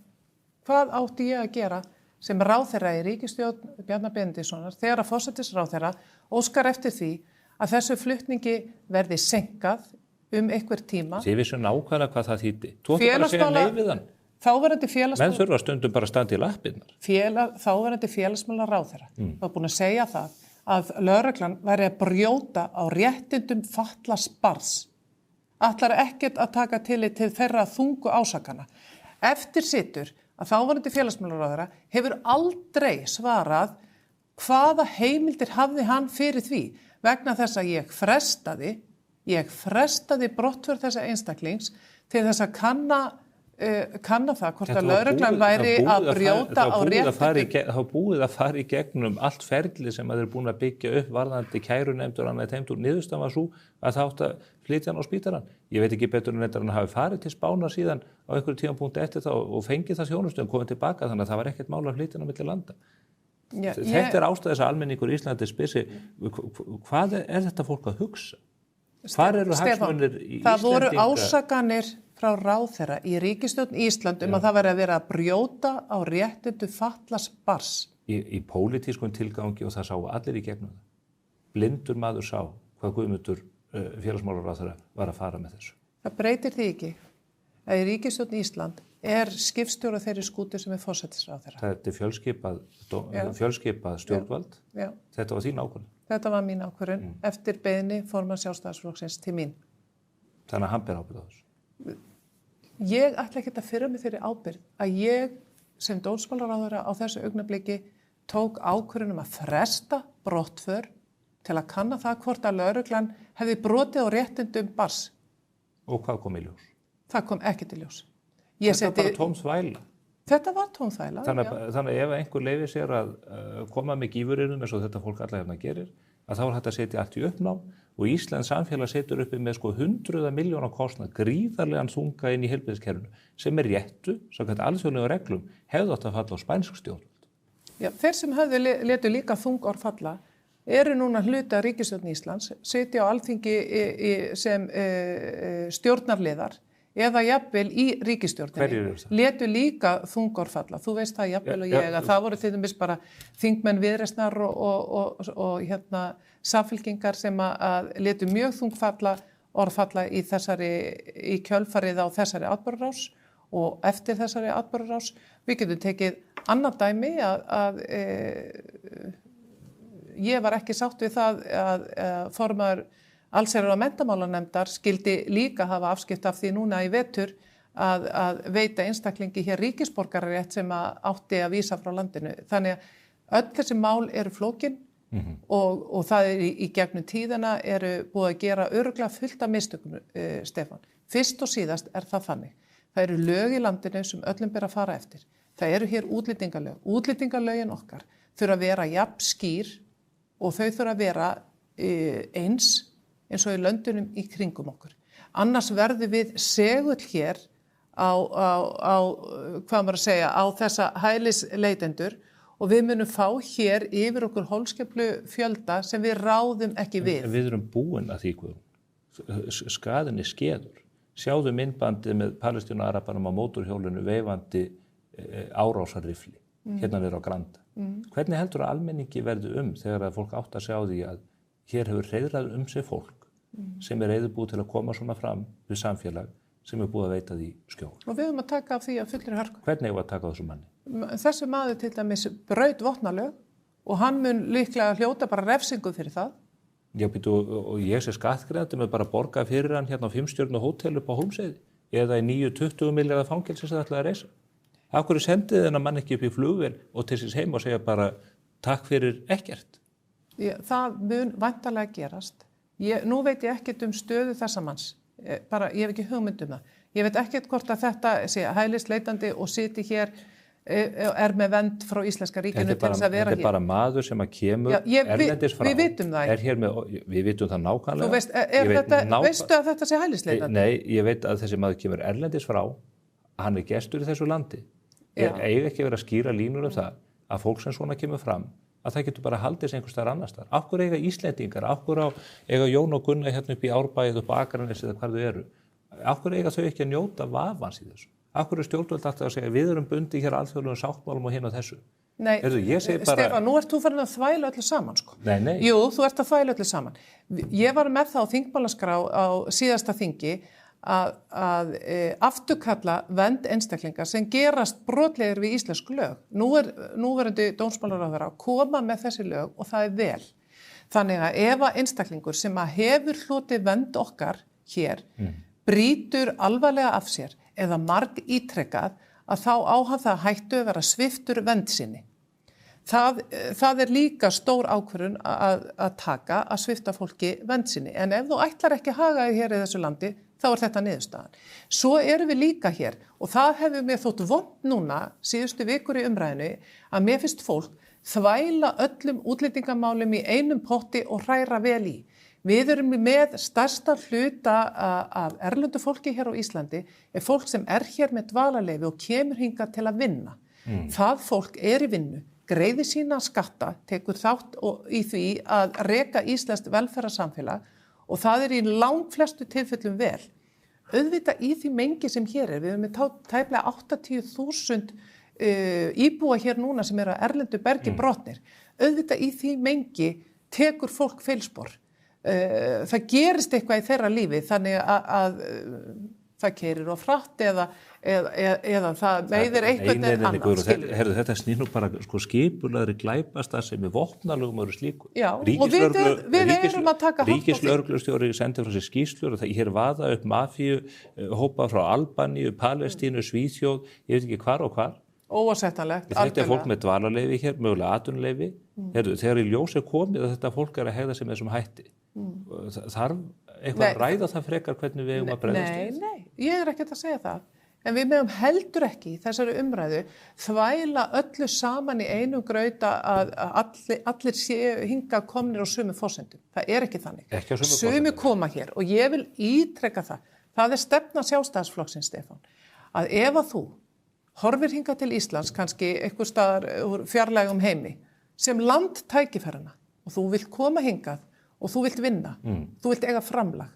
hvað átti ég að gera sem ráðherra í ríkisstjórn Bjarna Benediktssonar þegar að forsætisráðherra óskar eftir því að þessu flutningi verði senkað einhver tíma? Þið vissu nákvæmlega hvað það þýddi. Þú ætti bara að segja nei við hann. Menn þurfa stundum bara að standa í lappirnar. Þáverandi félagsmálaráðherra var búin að segja það að lögreglan væri að brjóta á réttindum fatlaðs barns. Ætlar ekkert að taka tillit til þeirra þungu ásakana. Eftir situr að þáverandi félagsmálaráðherra hefur aldrei svarað hvaða heimildir hafði hann fyrir því vegna þess að ég frestaði Ég frestaði brottför þessa einstaklings til þess að kanna það hvort að lögreglan væri að brjóta á réttindum. Það búið að fara í gegnum allt ferli sem þeir búin að byggja upp varðandi kærunefndur annað þeimdur. Niðurstaðan var svo að það átti að flytja hann á spítalann. Ég veit ekki betur en þetta hann hafi farið til Spánar síðan á einhverju tímapunkti eftir það og fengið það þjónustu komið tilbaka þannig að það var ekkert mál að flytja hann á milli landa. Þetta ástæða þess að almenningur í Íslandi spyr sig hvað þetta fólk að hugsa? Hvar eru hagsmunir Íslendinga? Það voru ásakanir frá ráðherra í ríkisstjórn Ísland að það væri að vera að brjóta á réttindu fatlaðs barns. Í pólitískum tilgangi og það sáu allir í gegnum það. Blindur maður sá hvað Guðmundur félagsmálaráðherra var að fara með þessu. Það breytir því ekki að í ríkisstjórn Ísland skipstjóra þeirri skútu sem forsætisráðherra. Þetta fjölskipað stjórnvald. Já. Þetta var þín ákvörðun. Þetta var mín ákvörðun eftir beiðni formann Sjálfstæðisflokksins til mín. Þannig að hann ber ábyrgð á þessu. Ég ætla ekki að firra mig þeirri ábyrgð að ég sem dómsmálaráðherra á þessu augnabliki tók ákvörðun að fresta brottför til að kanna það hvort að lögreglan hefði brotið á réttindum barns. Og hvað kom í ljós? Það kom ekki til ljós. Þetta var bara tóm þvæla. Þetta var tóm þvæla, Þannig að ef einhver leyfir sér að koma með gífurinnum eins og þetta fólk alla hérna gerir, að þá hægt að setja allt í uppnám og Íslands samfélag setur uppi með 100 miljóna kostnað gríðarlegan þunga inn í heilbrigðiskerfinu sem réttu, samkvæmt alþjóðlegum reglum, hefðu átt að falla á spænsk stjórnvöld. Já, þeir sem letu líka þung orð falla eru núna hluti af ríkisstjórn Íslands, sitja á Alþingi sem stjórnarliðar eða jafnvel í ríkisstjórninni, letu líka þung orð falla. Þú veist það jafnvel og ég að það voru til dæmis bara þingmenn Viðreisnar og samfylkingar sem að letu mjög þung orð falla í kjölfarið á þessari atburðarás og eftir þessari atburðarás. Við getum tekið annað dæmi að ég var ekki sátt við það að formaður allsherjar- og menntamálanefndar skildi líka hafa afskipt af því núna í vetur að veita einstaklingi hér ríkisborgararétt sem átti að vísa frá landinu. Þannig að öll þessi mál eru flókin og það í gegnum tíðina eru búið að gera örugglega fullt af mistökum, Stefán. Fyrst og síðast það þannig. Það eru lög í landinu sem öllum ber að fara eftir. Það eru hér útlendingalög. Útlendingalögin okkar þurfa að vera jafn skýr og þau þurfa að vera eins og í löndunum í kringum okkur. Annars verður við segull hér á þessa hælisleitendur og við munum fá hér yfir okkur hólskeplu fjölda sem við ráðum ekki við. Við erum búin að því skaðin skeður. Sjáðu myndbandið með Palestínu-arabanum á mótorhjólinu veifandi árásarrifli hérna niður á Granda. Hvernig heldur að almenningi verði þegar að fólk átt að sjá því að hér hefur hreiðrað sig fólk sem reiðubúið til að koma svona fram við samfélag sem búið að veita því skjól. Og við höfum að taka af því að fullri hörku. Hvernig eigum við að taka á þessu manni? Þessi maður til dæmis braut vopnalög og hann mun líklega hljóta bara refsingu fyrir það. Já, og ég sé skattgreiðandi með bara borga fyrir hann hérna á 5-stjörnu hótel upp á Hólmsheiði eða í 9-20 milljarða fangelsi sem það ætlaði að reisa. Af hverju sendið þennan mann ekki upp í flugvél og til síns heim og segja bara takk fyrir ekkert? Já, það mun væntanlega gerast. Nú veit ég ekkert stöðu þessa manns. Ég hef ekki hugmynd það. Ég veit ekkert hvort að þetta sé hælisleitandi og siti hér með vernd frá Íslenska ríkinu til þess að vera hér. Þetta bara maður sem að kemur erlendis frá. Við vitum það ekki. Við vitum það nákvæmlega. Þú veistu að þetta sé hælisleitandi? Nei, ég veit að þessi maður kemur erlendis frá. Hann gestur í þessu landi. Eiga ekki verið að skýra línur það að fólk sem svona kemur fram að það getur bara haldið sig einhvers staðar annars staðar. Af hverju eiga Íslendingar, af hverju eiga Jón og Gunnar hérna upp í Árbæið, upp á Akranesi eða hvar þau eru? Af hverju eiga þau ekki að njóta vafans í þessu? Af hverju stjórnvöld alltaf að segja við erum bundið hér alþjóðlegum sáttmálum og hinn á þessu? Nei, Stefán, nú ert þú farin að þvæla öllu saman, sko. Nei. Jú, þú ert að þvæla öllu saman. Ég var með það á þingmálaskrá á síðasta þingi að afturkalla vernd einstaklinga sem gerast brotlegir við íslensku lög. Núverandi dómsmálaráðherra að koma með þessi lög og það vel. Þannig að ef einstaklingur sem hefur hlotið vernd okkar hér brýtur alvarlega af sér eða margítrekað að þá á hann það hættu að vera sviptur vernd sinni. Það líka stór ákvörðun að taka að svipta fólki vernd sinni. En ef þú ætlar ekki að haga þig hér í þessu landi, þá þetta niðurstaðan. Svo erum við líka hér og það hefur mér þótt vont núna síðustu vikur í umræðinu að mér finnst fólk þvæla öllum útlendingamálum í einum potti og hræra vel í. Við erum með stærsta hluta af erlendu fólki hér á Íslandi fólk sem hér með dvalarleyfi og kemur hingað til að vinna. Það fólk í vinnu, greiðir sína skatta, tekur þátt í því að reka íslenskt velferðarsamfélag og það í langflestu tilfellum vel. Auðvitað í því mengi sem hér við erum með tæplega 80.000 íbúa hér núna sem að erlendu bergi brotnir. Auðvitað í því mengi tekur fólk feilspor. Það gerist eitthvað í þeirra lífi þannig að það keyrir of hratt eða það meiðir einhvern annan. Þetta snýr nú bara skipulagðri glæpastarfsemi vopnalögum og slíku. Já, og við erum að taka Ríkislögreglustjóri sendi frá sér skýrslur og hér vaða upp mafíu hópa frá Albaníu, Palestínu, Svíþjóð, ég veit ekki hvar og hvar. Óásættanlegt. Þetta fólk með dvalarleyfi hér, mögulega atvinnuleyfi. Þegar í ljós komið að þetta fólk að hegða sig með þessum hætti. Þarf eitthvað að ræða það frekar hvernig við eigum að bregðast við? Nei, ég ekkert að segja það. En við megum heldur ekki í þessari umræðu þvæla öllu saman í einum grauta að allir séu hingað komnir á sömu forsendum. Það ekki þannig. Ekki á sömu forsendum. Sömu koma hér og ég vil ítreka það. Það stefna Sjálfstæðisflokksins, Stefán, að ef að þú horfir hingað til Íslands, kannski einhver staðar úr fjarlægum heimi, sem land tækifærana og þú vilt koma hingað og þú vilt vinna, þú vilt eiga framlag,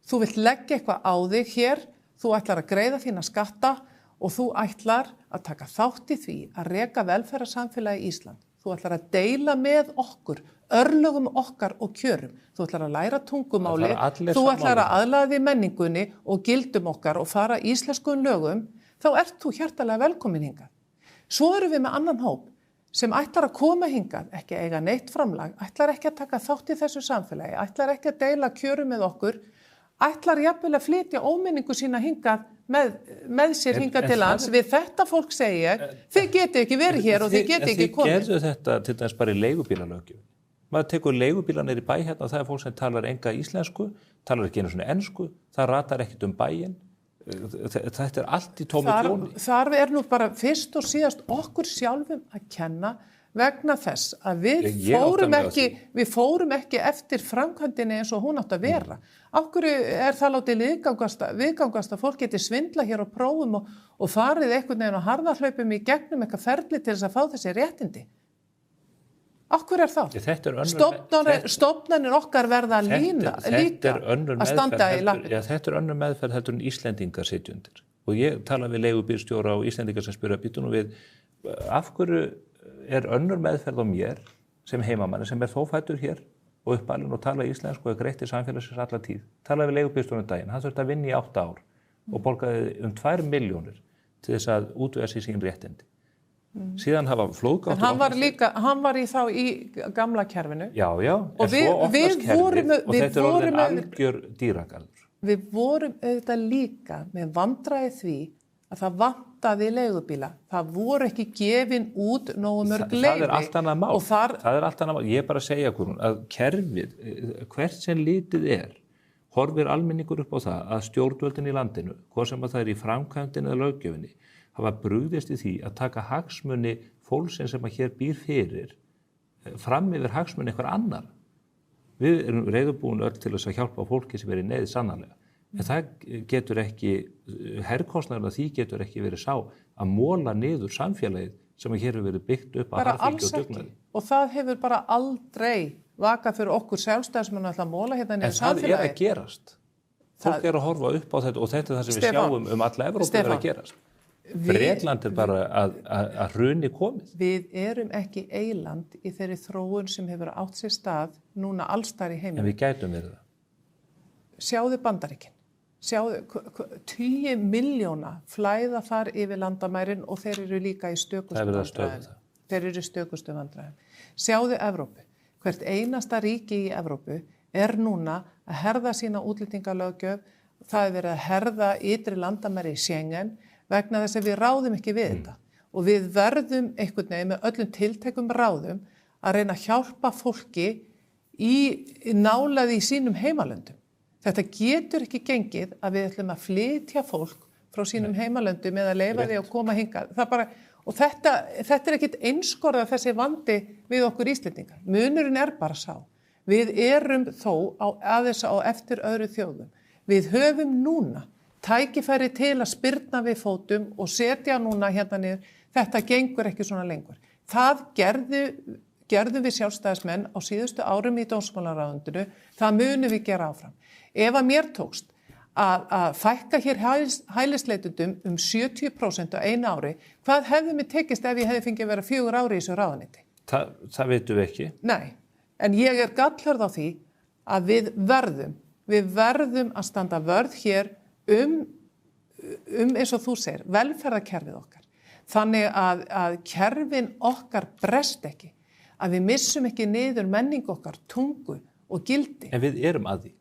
þú vilt leggja eitthvað á þig hér, þú ætlar að greiða þína skatta og þú ætlar að taka þátt í því að reka velferðarsamfélagi í Ísland. Þú ætlar að deila með okkur, örlögum okkar og kjörum. Þú ætlar að læra tungumáli, þú ætlar að aðlaga því menningunni og gildum okkar og fara íslenskum lögum, þá þú hjartalega velkomin hingað. Svo erum við með annan hóp sem ætlar að koma hingað, ekki eiga neitt framlag, ætlar ekki að taka þátt í þessu samfélagi, ætlar ekki að deila kjörum með okkur, ætlar jafnvel að flytja óminningu sína hingað með sér hingað til lands. Við þetta fólk segja, þið geti ekki verið hér og þið geti ekki komið. Þið gerðu þetta til dæmis bara í leigubílalöggjöf. Maður tekur leigubíla niður í bæ hérna og það fólk sem talar enga íslensku, talar ekki einu svona ensku, það ratar ekkert bæinn. Þetta allt í tómi djóni. Þar nú bara fyrst og síðast okkur sjálfum að kenna vegna þess að við fórum ekki eftir framkvæmdinni eins og hún átt að vera. Af hverju það látið viðgangast að fólk geti svindla hér á prófum og farið einhvern veginn á harðahlaupum í gegnum eitthvað ferli til þess að fá þessi réttindi? Af hverju þá? Stofnanir okkar verða líka að standa í lappir. Þetta önnur meðferð heldur en Íslendingar sitja undir. Og ég tala við leigubílstjóra og Íslendingar sem spyrja býtum við, af hverju önnur meðferð á mér sem heimamanni sem þó fæddur hér og uppalinn og tala íslensku og greitt í samfélagsins alla tíð. Tala við leigubílstjóra daginn, hann þurfti að vinna í 8 ár og borgaði 2 milljónir til þess að útvega sér sín réttindi. Síðan hafa flóðgáttur. En hann var í gamla kerfinu. Já, og svo oftast kerfið og þetta orðin algjör dýragarður. Við vorum auðvitað líka með vandræði því að það vantaði leigubíla. Það voru ekki gefin út nógu mörg leyfi. Það allt annað mál. Það allt annað mál. Ég bara segja hverjum að kerfið, hvert sem litið horfir almenningur upp á það að stjórnvöldin í landinu, hvað sem að það í framkvæmdinni eða löggjöfinni, hafa brugðist í því að taka hagsmuni fólksins sem að hér býr fyrir fram yfir hagsmuni einhver annar. Við erum reiðubúin öll til þess að hjálpa fólki sem í neyð sannarlega. En það getur ekki, herrkostnaðurinn af því getur ekki verið sá að móla niður samfélagið sem að hér hefur verið byggt upp að harðfylgi og dugnaði. Og það hefur bara aldrei vakað fyrir okkur sjálfstæðismenn að móla hérna niður samfélagið. En það að gerast. Fólk að horfa upp á þetta og þetta það sem við sjáum alla Evrópu að gerast. Bretland bara að hruni komið. Við erum ekki eyland í þeirri þróun sem hefur átt sér stað núna allstar í heiminum. En við gætum verið það. Sjáðu Bandaríkin. Sjáðu 10 milljóna flæða þar yfir landamærin og þeir eru líka í stökustu vandræðum. Sjáðu Evrópu. Hvert einasta ríki í Evrópu núna að herða sína útlendingalöggjöf. Það verið að herða ytri landamæri í Schengen vegna þess að við ráðum ekki við þetta. og við verðum einhvern veginn með öllum tiltekum ráðum að reyna að hjálpa fólki í nálæði í sínum heimalöndum. Þetta getur ekki gengið að við ætlum að flytja fólk frá sínum heimalöndum eða leyfa því að koma hingað. Það bara, og þetta er ekkit einskorðað þessi vandi við okkur Íslendingar. Munurinn er bara sá. Við erum þó aðeins á eftir öðru þjóðum. Við höfum núna tækifæri til að spyrna við fótum og setja núna hérna niður. Þetta gengur ekki svona lengur. Það gerðum við sjálfstæðismenn á síðustu árum í dómsmálaráðuneytinu. Það munum við gera áfram. Ef að mér tókst að fækka hér hælisleitendum 70% á einu ári, hvað hefði mér tekist ef ég hefði fengið að vera 4 ári í þessu ráðuneyti? Það veitum við ekki. Nei, en ég er gallhörð á því að við verðum að standa vörð hér eins og þú segir, velferðarkerfið okkar. Þannig að kerfin okkar brest ekki, að við missum ekki niður menning okkar, tungu og gildi. En við erum að því.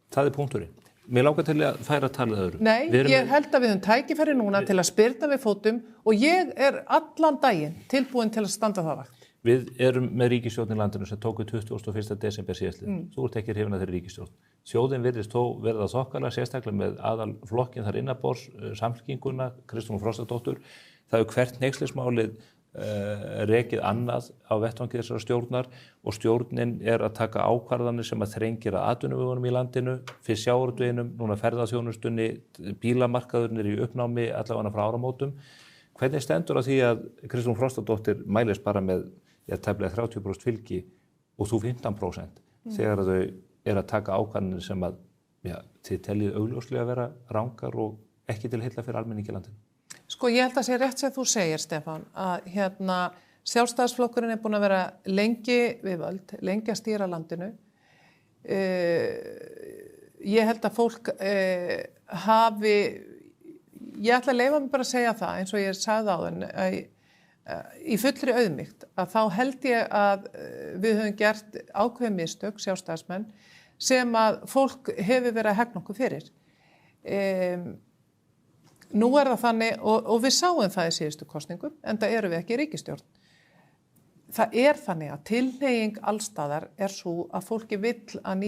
Það er punkturinn. Mér langar til að færa talið öðru. Nei, ég held að við höfum tækifæri núna til að spyrna við fótum og ég er allan daginn tilbúin til að standa það vakt. Við erum með ríkisstjórn í landinu sem tóku 21. desember síðastliðinn. Þú ert ekki hrifin af þeirri ríkisstjórn. Þjóðin virðist þó verða þokkalega, sérstaklega með aðalflokkin þar innanborðs, Samfylkinguna, Kristrúnu Frostadóttur. Það er hvert hneykslismálið rekið annað á vettvangi þessara stjórnar og stjórnin er að taka ákvarðanir sem að þrengir að atvinnuvegunum í landinu, fyrst sjávarútveginum, núna ferðaþjónustunni, bílamarkaðurinn er í uppnámi allavega frá áramótum. Hvernig stendur að því að Kristrún Frostadóttir mælist bara með tæplega 30% fylgi og þú 15% þegar þau er að taka ákvarðanir sem að þið teljið augljóslega að vera rangar og ekki til heilla fyrir almenningi í landinu? Sko ég held að sé rétt sem þú segir, Stefán, að Sjálfstæðisflokkurinn er búin að vera lengi við völd, lengi að stýra landinu. Ég held að fólk hafi, ég ætla að leyfa mig bara að segja það eins og ég sagði áðan, í fullri auðmýkt, að þá held ég að við höfum gert ákveðin mistök, sjálfstæðismenn, sem að fólk hefur verið að hegna okkur fyrir. Nú er það þannig, og við sáum það í síðustu kosningum, enda erum við ekki í ríkisstjórn. Það er þannig að tilhneiging allstaðar er svo að fólki vill að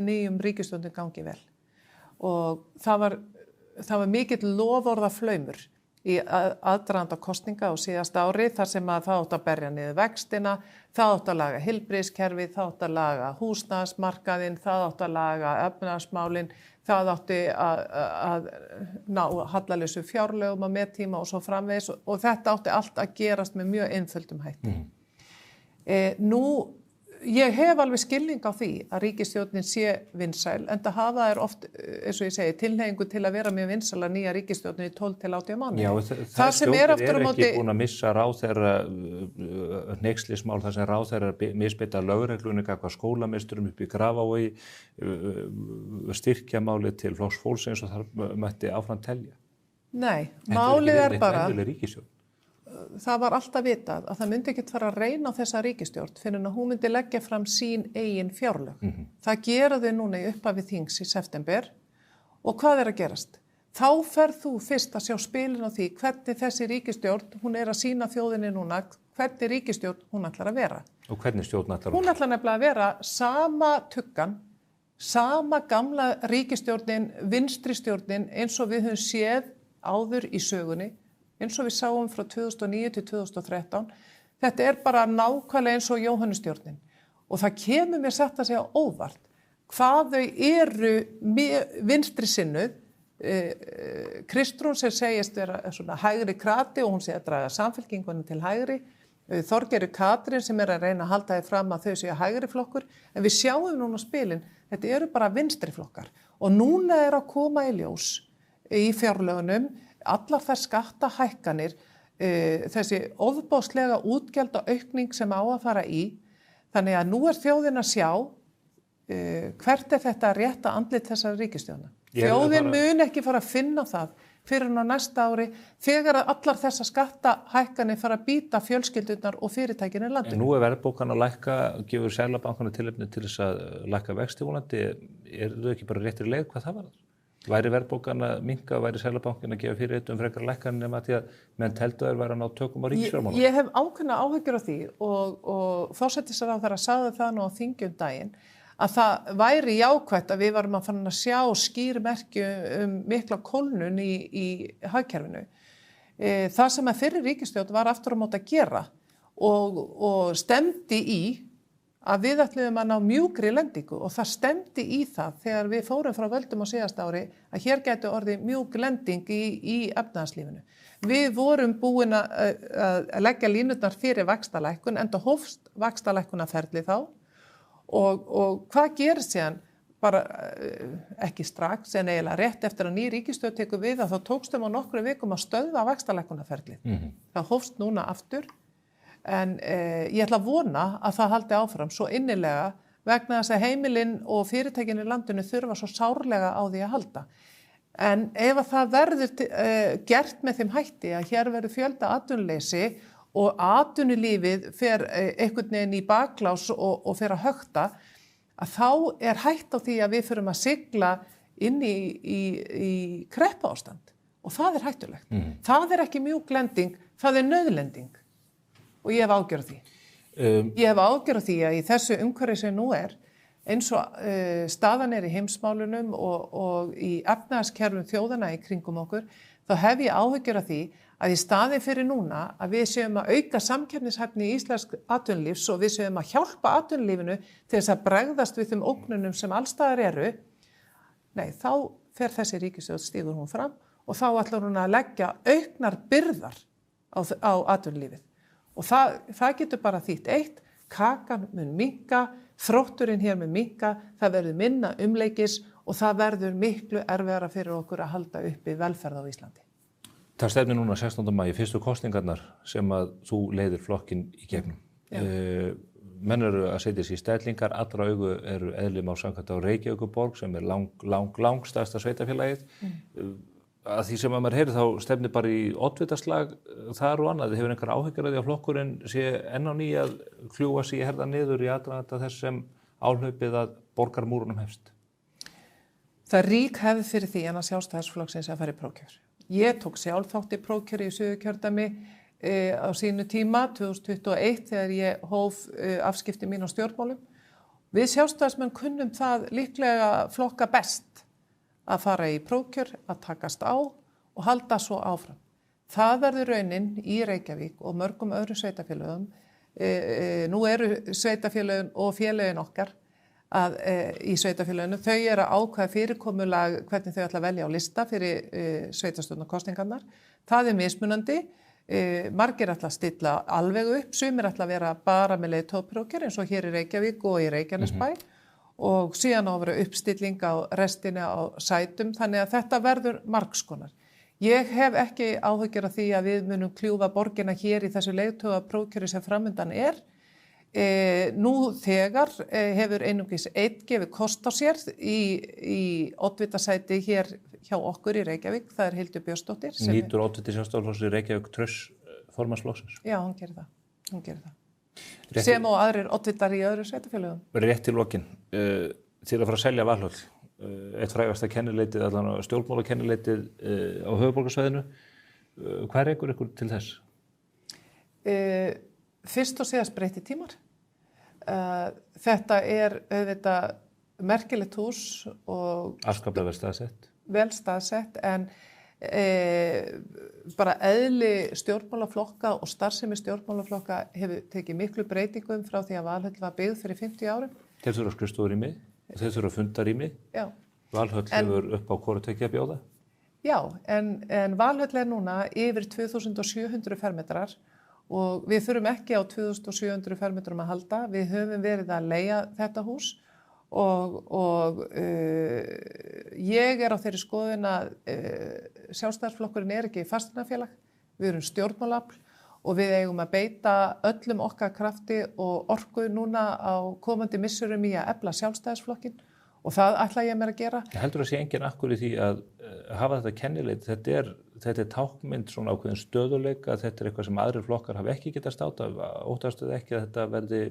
nýjum ríkisstjórnum gangi vel. Og það var mikill loforðaflaumur í aðdraganda kosninga á síðasta ári, þar sem að það átt að berja niður vextina, það átt að laga heilbrigðiskerfið, það átt að laga húsnæðismarkaðinn, það átt að laga efnahagsmálin, það átti að ná hallalausu fjárlögum á mettíma og svo framvegis og þetta átti allt að gerast með mjög einföldum hætti. Nú, ég hef alveg skilning á því að ríkisstjórnin sé vinsæl, en það hafa þær oft, eins og ég segi, tilhneigingu til að vera mjög vinsæla nýja ríkisstjórnin í 12 til 18 mánuði. Já, það stjórnir ekki búin að missa ráðherra hneykslismál þar sem ráðherra misbeita lögreglunni, hvað skólamisturum upp í Grafavogi, styrkjamáli til Flokks fólksins og þar mætti áfram telja. Nei, málið er bara, það var alltaf vitað að það myndi ekkert fara að reyna á þessa ríkisstjórn fyrir að hún myndi leggja fram sín eigin fjárlög. Það gera þau núna í upphafi þings í september og hvað er að gerast? Þá ferð þú fyrst að sjá spilin á því hvernig þessi ríkisstjórn, hún er að sýna þjóðinni núna, hvernig ríkisstjórn hún ætlar að vera. Og hvernig stjórn ætlar hún? Hún ætlar nefnilega að vera sama tuggan, sama gamla ríkisstjórnin, vinstri stjórnin eins og við höfum séð áður í sögunni, eins og við sáum frá 2009 til 2013. Þetta er bara nákvæmlega eins og Jóhannustjórnin. Og það kemur mér satt að segja óvart hvað þau eru vinstri sinnuð. Kristrún sem segist vera svona hægri krati og hún sé að draga Samfylkingunni til hægri. Þorgerður Katrín sem er að reyna að halda þið fram að þau séu hægri flokkur. En við sjáum núna spilin, þetta eru bara vinstri flokkar. Og núna er að koma í ljós í fjárlögunum allar þær skattahækkanir, þessi ofboðslega útgjaldaaukning sem á að fara í. Þannig að nú er þjóðin að sjá hvert er þetta rétta andlit þessara ríkisstjórnar. Þjóðin mun ekki fara að finna það fyrir á næsta ári þegar að allar þessar skattahækkanir fara að býta fjölskyldurnar og fyrirtækin í landinu. En nú er verðbólgan að lækka, gefur Seðlabankanum tilefni til þess að lækka vexti vonandi. Er þau ekki bara réttri leið hvað það var? Væri verðbólgan að minnka, væri Seðlabankinn að gefa fyrirheit frekar lækkanir nema því að menn teldu þeir væri að ná tökum á ríkisfjármálum? Ég hef ákveðna áhyggjur á því og forsætisráðherra sagði það nú á þingi daginn að það væri jákvætt að við varum að fara að sjá skýr merki mikla kólnun í hagkerfinu. Það sem að fyrri ríkisstjórn var aftur á móti að gera og stemdi í að við ætluðum að ná mjúkri lendingu og það stemdi í það þegar við fórum frá völdum á síðasta ári að hér gæti orðið mjúk lending í efnahagslífinu. Við vorum búin að leggja línurnar fyrir vaxtalækkun enda hófst vaxtalækkunarferli þá og hvað gerist síðan bara ekki strax en eiginlega rétt eftir að ný ríkisstjórn tekur við að þá tókstum á nokkru vikum að stöðva vaxtalækkunarferlið. Það hófst núna aftur en ég ætla að vona að það haldi áfram svo innilega vegna þess að heimilin og fyrirtækin í landinu þurfa svo sárlega á því að halda. En ef að það verður gert með þeim hætti að hér verður fjölda atvinnuleysi og atvinnulífið fer einhvern veginn í baklás og fer að hökta, að þá er hætt á því að við förum að sigla inn í kreppuástand og það er hættulegt. Það er ekki mjúk lending, það er nauðlending. Og ég hef ágjörð því. Ég hef ágjörð því að í þessu umhverfi sem nú er, eins og staðan er í heimsmálunum og í efnahagskerfum þjóðana í kringum okkur, þá hef ég áhyggjur af því að í staðin fyrir núna að við séum að auka samkeppnishæfni í íslensk atvinnulífs og við séum að hjálpa atvinnulífinu til þess að bregðast við þeim ógnunum sem allstaðar eru, nei, þá fer þessi ríkisstjórn stígur hún fram og þá ætlar hún að leggja auknar byrðar á atvinnulífið. Og það getur bara þýtt eitt, kakan mun minnka, þrótturinn hér mun minnka, það verður minna umleikis og það verður miklu erfiðara fyrir okkur að halda uppi velferð á Íslandi. Það stefnir núna 16. maí, fyrstu kosningarnar sem að þú leiðir flokkinn í gegnum. Menn eru að setja sér í stellingar, allra augu eru eðlum á samkvæmt á Reykjavíkurborg sem er lang stærsta sveitarfélagið. Að því sem að maður heyri þá stefnir bara í oddvitaslag þar og annað. Hefur einhver áhyggjur af því að flokkurinn sé enn á ný að kljúfa sig herða niður í aðdraganda þess sem áhlaupið að borgarmúrunum hefst? Það er rík hefð fyrir því en að Sjálfstæðisflokksins að fara í prófkjör. Ég tók sjálf þátt í prófkjöri í Suðurkjördæmi á sínu tíma 2021 þegar ég hóf afskipti mín á stjórnmálum. Við Sjálfstæðismenn kunnum það líklega flokka best að fara í prófkjör, að takast á og halda svo áfram. Það verður raunin í Reykjavík og mörgum öðrum sveitarfélögum. Nú eru sveitarfélögin og félögin okkar í sveitarfélöginu. Þau eru að ákveða fyrirkomulag hvernig þau ætla að velja á lista fyrir sveitarstjórnarkosningarnar. Það er mismunandi. Margir ætla að stilla alveg upp, sumir ætla að vera bara með leiðtogaprófkjör eins og hér í Reykjavík og í Reykjanesbæ. Og síðan á að vera uppstilling á restina á sætum, þannig að þetta verður margskonar. Ég hef ekki áhyggjur af því að við munum kljúfa borgina hér í þessu leiðtogaprófkjöri sem framundan er. Nú þegar hefur einungis einn gefið kost á sér í oddvitasæti hér hjá okkur í Reykjavík, það er Hildur Björnsdóttir. Nýtur oddviti Sjálfstæðisflokksins í Reykjavík traust formannsflokksins? Já, hún gerir það. Sem og aðrir oddvitar í öðru sveitarfélögum. Rétt í lokin, til að fara að selja Valhöll, eitt frægasta kennileitið, allan stjórnmálakennileitið á höfuðborgarsvæðinu, hvað rekur ykkur til þess? Fyrst og síðast breytti tímar. Þetta er auðvitað merkilegt hús og afskaplega vel staðsett, en bara eðli stjórnmálaflokka og starfsemi stjórnmálaflokka hefur tekið miklu breytingum frá því að Valhöll var byggð fyrir 50 árum. Þeir þurfa skrifstofurými, þeir þurfa fundarými. Já. Valhöll hefur upp á hvoru tveggja að bjóða? Já, en Valhöll er núna yfir 2700 fermetrar og við þurfum ekki á 2700 fermetrum að halda. Við höfum verið að leigja þetta hús og ég er á þeirri skoðun að Sjálfstæðisflokkurinn er ekki fasteignafélag, við erum stjórnmálafl og við eigum að beita öllum okkar krafti og orku núna á komandi missurum í að efla Sjálfstæðisflokkinn og það ætla ég mér að gera. Heldur að sé engin akkur í því að hafa þetta kennileit, þetta er tákmynd svona ákveðin stöðuleika, þetta er eitthvað sem aðrir flokkar hafa ekki getað státa, óttastu þið ekki að þetta verði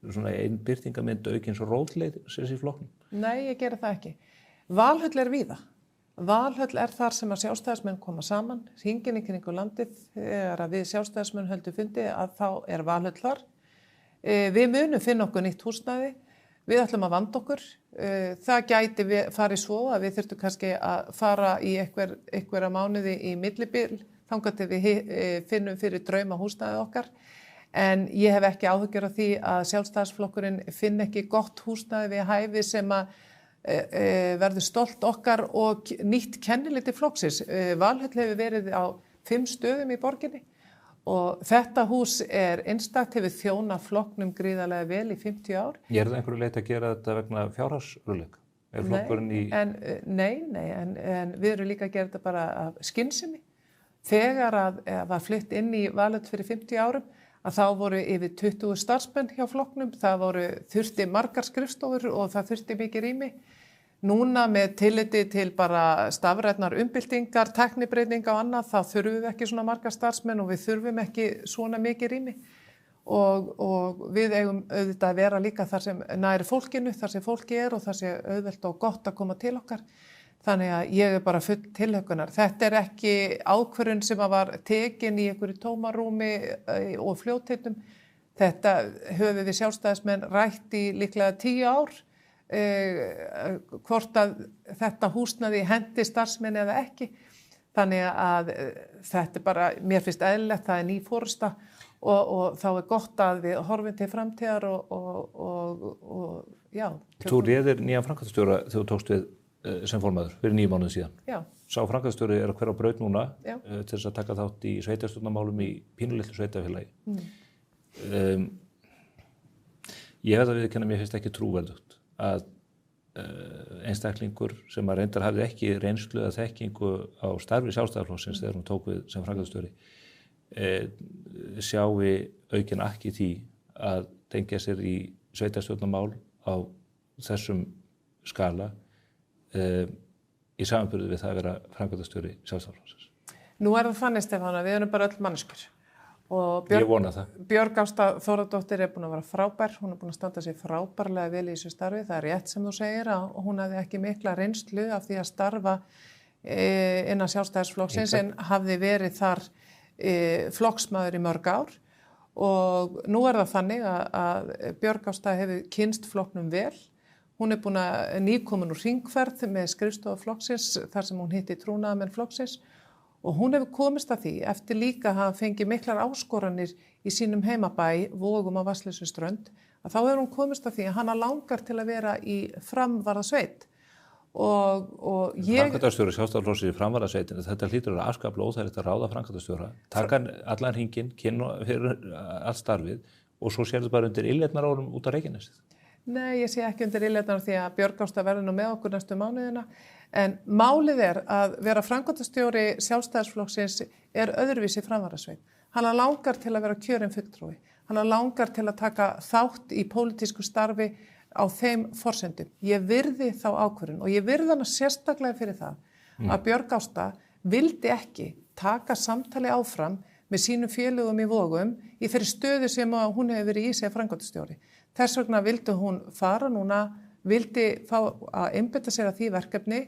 svona einn birtingamynd aukins og rótleið sér í flokknum? Nei, ég gera það ekki. Valhöll er víða Valhöll þar sem að sjálfstæðismenn koma saman, hringinn í kringu landið, þegar að við sjálfstæðismenn höldum fundi að þá Valhöll þar. Við munum finna okkur nýtt húsnæði, við ætlum að vanda okkur. Það gæti farið svo að við þurftum kannski að fara í einhverja mánuði í millibil, þangað til við finnum fyrir drauma húsnæðið okkar. En ég hef ekki áhyggjur af því að sjálfstæðisflokkurinn finn ekki gott húsnæði við hæfi sem að verður stolt okkar og nýtt kenniliti flokksins. Valhöll hefur verið á 5 stöðum í borginni og þetta hús einstakt, hefur þjónað flokknum gríðarlega vel í 50 ár. Er það einhverju leið að gera þetta vegna fjárhagsrúleika? Flokkurinn í... Nei, en við erum líka að gera þetta bara af skynsemi. Þegar að var flutt inn í Valhöll fyrir 50 árum, að þá voru yfir 20 starfsmenn hjá flokknum, það þurfti margar skrifstofur og það þurfti mikið rými. Núna með tilliti til bara stafrænnar umbyltingar, tæknibreytinga og annað, þá þurfum við ekki svona margar starfsmenn og við þurfum ekki svona mikið rými. Og við eigum auðvitað að vera líka þar sem næri fólkinu, þar sem fólki og þar sem auðvelt og gott að koma til okkar. Þannig að ég bara full tilhökunar. Þetta ekki ákvörðun sem var tekin í einhverju tómarúmi og fljótheitum. Þetta höfum við sjálfstæðismenn rætt í líklega 10 ár, hvort að þetta húsnæði hendi starfsmenn eða ekki. Þannig að þetta bara, mér finnst eðlilegt, það ný forysta og þá gott að við horfum til framtíðar og já. Þú réðir nýjan framkvæmdastjóra þegar þú tókst við sem formaður fyrir 9 mánuðum síðan. Já. Sá framkvæmdastjóri að hver á braut núna til þess að taka þátt í sveitarstjórnarmálum í pínulitlu sveitafélagi. Ég hef það viðurkenna, mér finnst ekki trúverðugt að einstaklingur sem að reyndar hafði ekki reynslu eða þekkingu á starfi Sjálfstæðisflokksins þegar hún tók við sem framkvæmdastjóri sjái aukinn akk í því að tengja sér í sveitarstjórnarmál á þessum skala í samanburði við það að vera framkvæmdastjóri Sjálfstæðisflokksins. Nú það þannig, Stefán, að við erum bara öll manneskjur. Og ég vona það. Björg Ásta Þórðardóttir búin að vera frábær, hún búin að standa sig frábærlega vel í þessu starfi. Það rétt sem þú segir að hún hafði ekki mikla reynslu af því að starfa innan Sjálfstæðisflokksins en hafði verið þar flokksmaður í mörg ár. Og nú það þannig að Björg Ásta hefur kynnst flokknum vel. Hún búin að nýkomin úr hringferð með skrifstofu flokksins þar sem hún hitti trúnaðarmenn flokksins. Og hún hefur komist að því eftir líka að hafa fengið miklar áskoranir í sínum heimabæ, Vogum á Vatnsleysuströnd, að þá hefur hún komist að því að hana langar til að vera í framvarðasveit. Og ég... Framkvæmdastjóri Sjálfstæðisflokksins í framvarðasveitinu, þetta hlýtur að afskaplega óþægilegt að ráða framkvæmdastjóra, taka allan hringinn, kynna fyrir allt starfið og svo sérðu bara undir illetnarórum út á Reykjanesið. Nei, ég sé ekki undir illetnar því að Björg Ásta verður nú með okkur næstu mánuðina. En málið að vera framkvæmdastjóri Sjálfstæðisflokksins öðruvísi framvarðasveit. Hann langar til að vera kjörinn fulltrúi. Hann langar til að taka þátt í pólitísku starfi á þeim forsendum. Ég virði þá ákvörðun og ég virði hana sérstaklega fyrir það að Björg Ásta vildi ekki taka samtali áfram með sínum félögum í Vogum í þeirri stöðu sem hún hefur verið í sig framkvæmdastjóri. Þess vegna vildi hún fara núna, vildi fá að einbeita sér að því verkefni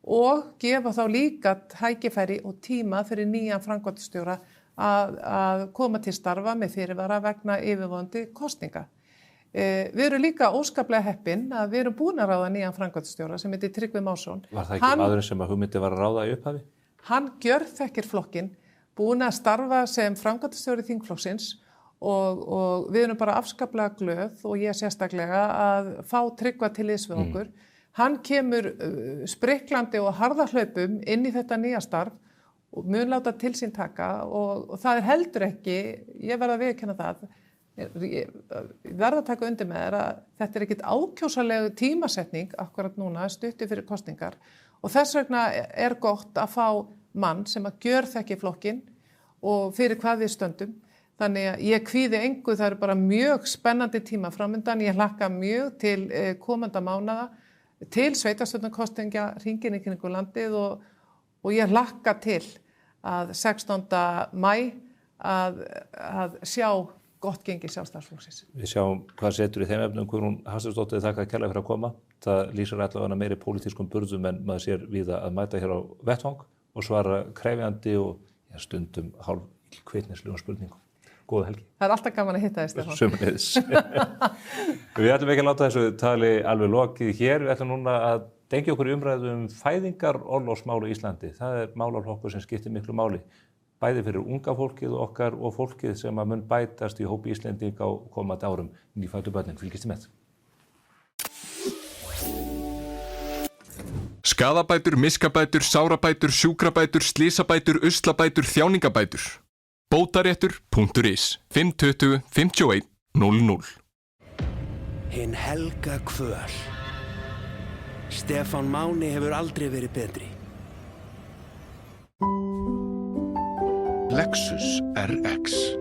og gefa þá líka tækifæri og tíma fyrir nýjan framkvæmdastjóra að koma til starfa með fyrirvara vegna yfirvofandi kosninga. Við erum líka óskaplega heppin að við erum búin að ráða nýjan framkvæmdastjóra sem heitir Tryggvi Másson. Var það ekki maðurinn sem að hugmyndi var að ráða í upphafi? Hann gjörþekkir flokkinn, búin að starfa sem framkvæmdastjóri þingflokksins og við erum bara afskaplega glöð og ég sérstaklega að fá Tryggva til liðs við okkur. Hann kemur spriklandi og harðahlaupum inn í þetta nýja starf og mun láta til sín taka og það heldur ekki, ég verð að viðurkenna það, ég verð að taka undir með að þetta ekkit ákjósanlegu tímasetning akkurat núna, stutti fyrir kosningar og þess vegna gott að fá mann sem að gjörþekki flokkinn og fyrir hvað við stöndum. Þannig að ég kvíði engu, það bara mjög spennandi tíma framundan, ég hlakka mjög til komandi mánaða, til sveitarstjórnarkosninga hringinn í kringum landið og ég hlakka til að 16. maí að sjá gott gengi Sjálfstæðisflokksins. Við sjáum hvað setur í þeim efnum, Guðrún Hafsteinsdóttir, þakka kærlega fyrir að koma. þetta lýsir allavega meiri pólitískum burðum en maður sér víða að mæta hér á vettvang og svara krefjandi og stundum hálf hvetnislegum spurningum. Góða helgi. Það alltaf gaman að hitta þér, Stefán. Sömuleiðis. Við ætlum ekki að láta þessu tali alveg lokið hér. Við ætlum núna að dengja okkur í umræðu fæðingarorlofsmál á Íslandi. Það málaflokkur sem skiptir miklu máli. Bæði fyrir unga fólkið okkar og fólkið sem að mun bætast í hópi Íslendinga á komandi árum. Nýfæddu börnin, fylgist þið með. Skaðabætur, miskabætur, sárabætur, sjúkrabætur, slysabætur, uslabætur, þjáningabætur. Bótaréttur.is 520 51 00. Hinn helga kvöl. Stefán Máni hefur aldrei verið betri. Lexus RX.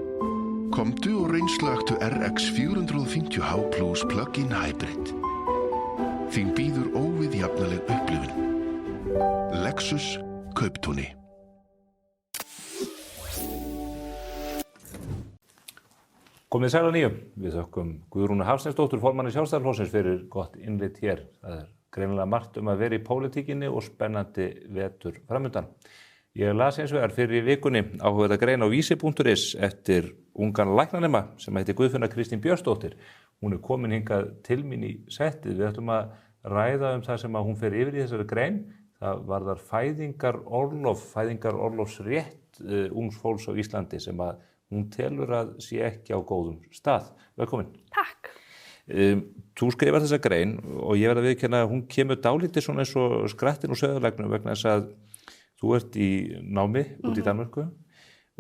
Komdu og reynslögtu RX 450h Plus Plug-in Hybrid. Þín býður óviðjafnaleg upplifun. Lexus Kauptúni. Komið sæl að nýju. Við þökkum Guðrúnu Hafsteinsdóttur, formanni Sjálfstæðisflokksins, fyrir gott innlit hér. Það greinilega margt að vera í pólitíkinni og spennandi vetur framundan. Ég las eins vegar fyrir vikunni áhugaða grein á vísi.is eftir ungan læknanema sem heitir Guðfinna Kristín Björnsdóttir. Hún komin hingað til mín í settið. Við ætlum að ræða það sem að hún fer yfir í þessari grein. Það varðar fæðingarorlofsrétt ungs fólks á Íslandi sem að hún telur að sé ekki á góðum stað. Velkomin. Takk. Þú skrifar þessa grein og ég verð að viðurkenna að hún kemur dálítið svona eins og skrattin úr sauðarleggnum vegna þess að þú ert í námi út í Danmörku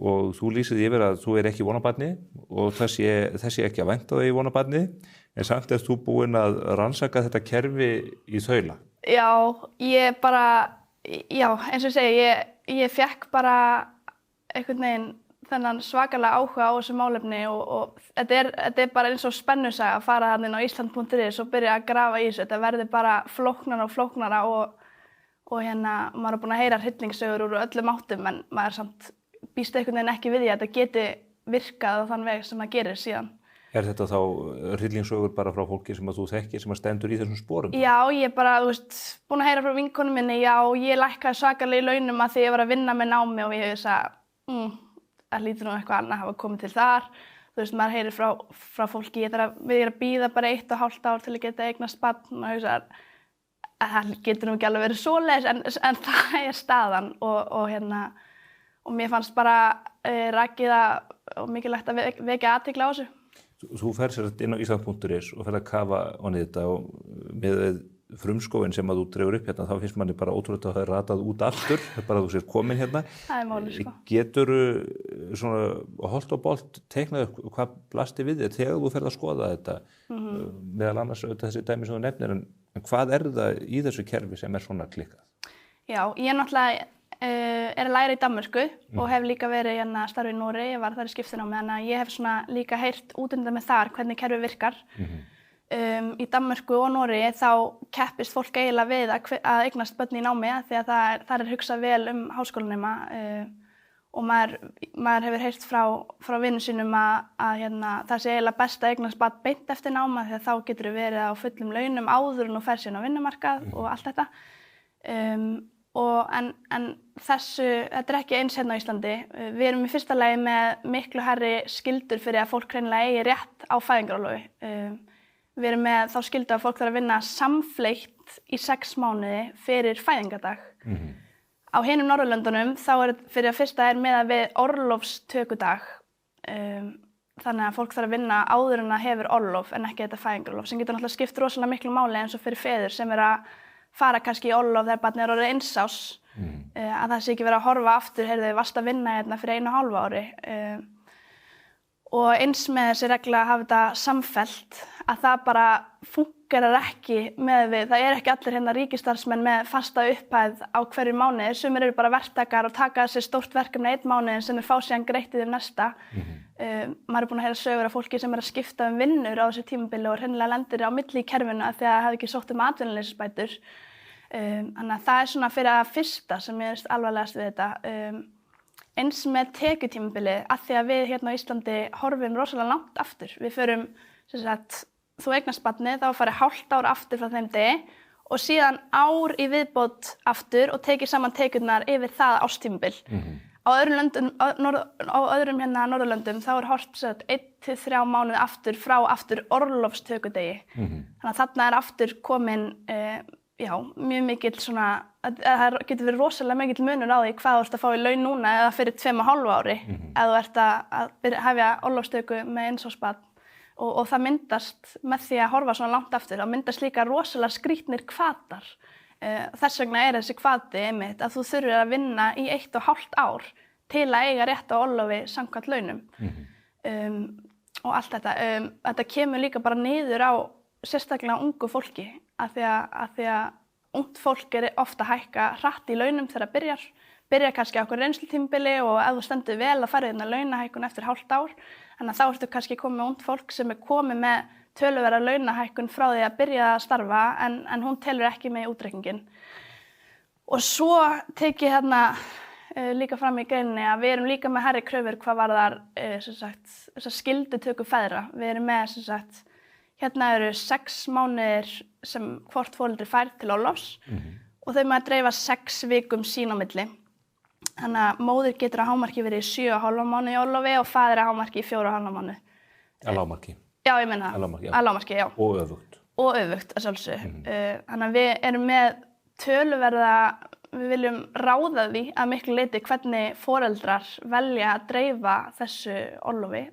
og þú lýsir yfir að þú ekki von á barni og þessi ekki að vænta þig í von á barni, en samt er þú búin að rannsaka þetta kerfi í þaula. Já, eins og ég segi, ég fekk bara einhvern veginn þennan svakalega áhuga á þessu málefni og þetta er bara eins og spennusaga að fara þarna inn á Ísland.is og byrja að grafa í þessu. Þetta verður bara flóknara og flóknara og maður er búin að heyra hryllingssögur úr öllum áttum en maður samt býst einhvern veginn ekki við því að þetta geti virkað á þann veg sem það gerir síðan. Er þetta þá hryllingssögur bara frá fólki sem að þú þekkir sem að stendur í þessum sporum? Já, ég er bara, búin að heyra frá vinkonu minni, ég lækkaði svakalega í launum að því ég var að vinna með námi og ég veist að það lítur nú eitthvað annað að hafa komið til þar. Maður heyrir frá fólki, ég er að bíða bara 1,5 ár til að geta eignast barn, maður hugsa það getur nú ekki alveg verið svoleiðis en það er staðan og mér fannst bara rakið og mikilvægt að vekja athygli á þessu. Þú fer sér inn á Ísland.is og fer að kafa onni þetta og með frumskóin sem að þú dregur upp hérna, þá finnst manni bara ótrúlega að það er ratað út aftur, bara að þú sér komin hérna. Það er málið, sko. Geturðu svona holt og bolt teiknað upp hvað blasti við þér þegar þú ferð að skoða þetta, meðal annars þessi dæmi sem þú nefnir, en hvað er það í þessu kerfi sem er svona klikkað? Já, ég náttúrulega er að læra í Danmörku og hef líka verið starfið í Noregi, ég var þar í skiptinámi, þannig að ég hef svona líka heyrt útundan með þar hvernig kerfið virkar. Í Danmörku og Noregi þá keppist fólk eiginlega við að eignast börn í námi því að það er hugsað vel háskólanema og maður hefur heyrt frá vinnum sínum að það sé eiginlega best að eignast barn beint eftir náma því að þá getur þú verið á fullum launum áður en þú fer síðan á vinnumarkað og allt þetta. En þetta er ekki eins hérna á Íslandi. Við erum í fyrsta lagi með miklu hærri skyldur fyrir að fólk hreinlega eigi rétt á fæðingarorlofi. Við erum með þá skyldu að fólk þarf að vinna samfleytt í 6 mánuði fyrir fæðingardag. Á hinum Norðurlöndunum þá fyrir að fyrsta með við orlofstökudag. Þannig að fólk þarf að vinna áður en að hefur orlof en ekki þetta fæðingarorlof sem getur náttúrulega skipt rosalega miklu máli eins og fyrir feður sem að fara kannski í orlof þegar barnið orðið 1 árs. Að það sé ekki verið að horfa aftur, heyrðu, varst að vinna hérna fyrir 1,5 ári. Og eins með þessi regla að hafa þetta samfellt að það bara fungerar ekki með við. Það er ekki allir hérna ríkisstarfsmenn með fasta upphæð á hverju mánuði. Sumir eru bara verktakar og taka sér stórt verkefni 1 mánuði sem fá síðan greitt næsta. Maður er búin að heyra sögur af fólki sem er að skipta vinnur á þessu tímabili og hreinlega lendir á milli í kerfinu af því að það hefði ekki sótt atvinnuleysisbætur. Þannig að það er svona fyrir að fyrsta sem ég veist alvarlegast við þetta. Eins með tekjutímabilið, af því að við hérna á Íslandi horfum rosalega langt aftur. Við förum þú eignast barnið, þá farið hálft ár aftur frá þeim degi og síðan ár í viðbót aftur og tekið saman tekjurnar yfir það árstímabil. Á öðrum Norðurlöndum þá horft 1-3 mánuði aftur frá orlofstökudegi. Þannig að þarna aftur komin mjög mikill svona, það getur verið rosalega mikill munur á því hvað þú ert að fá í laun núna eða fyrir 2,5 ári ef þú ert að hefja orlofstöku með einsásbarn og það myndast með því að horfa svona langt aftur, þá myndast líka rosalega skrýtnir hvatar. Þess vegna þessi hvati einmitt að þú þurfir að vinna í 1,5 ár til að eiga rétt á orlofi samkvæmt launum. Og allt þetta. Þetta kemur líka bara niður á sérstaklega ungu fólki af því að ungt fólk ofta að hækka hratt í launum þegar það byrjar kannski á einhverju reynslutímabili og ef þú stendur vel að fara launahækkun eftir hálft ár. Þannig að þá ertu kannski komið með ungt fólk sem komið með töluverða launahækkun frá því að byrja að starfa en hún telur ekki með í útreikningin. Og svo tek ég líka fram í greininni að við erum líka með hærri kröfur hvað varðar þessar skyldutöku feðra. Við erum með hérna eru 6 mánuðir sem hvort foreldri fær til orlofs og þau maður dreifa 6 vikum sín á milli. Þannig að móðir getur að hámarki verið í 7,5 mánuði í orlofi og faðir að hámarki í 4,5 mánuði. Að lágmarki? Já, ég meina það. Að lágmarki, já. Og öfugt? Og öfugt, að sjálfsögðu. Þannig að við erum með töluverða, við viljum ráða því að miklu leyti hvernig foreldrar velja að dreifa þessu orlofi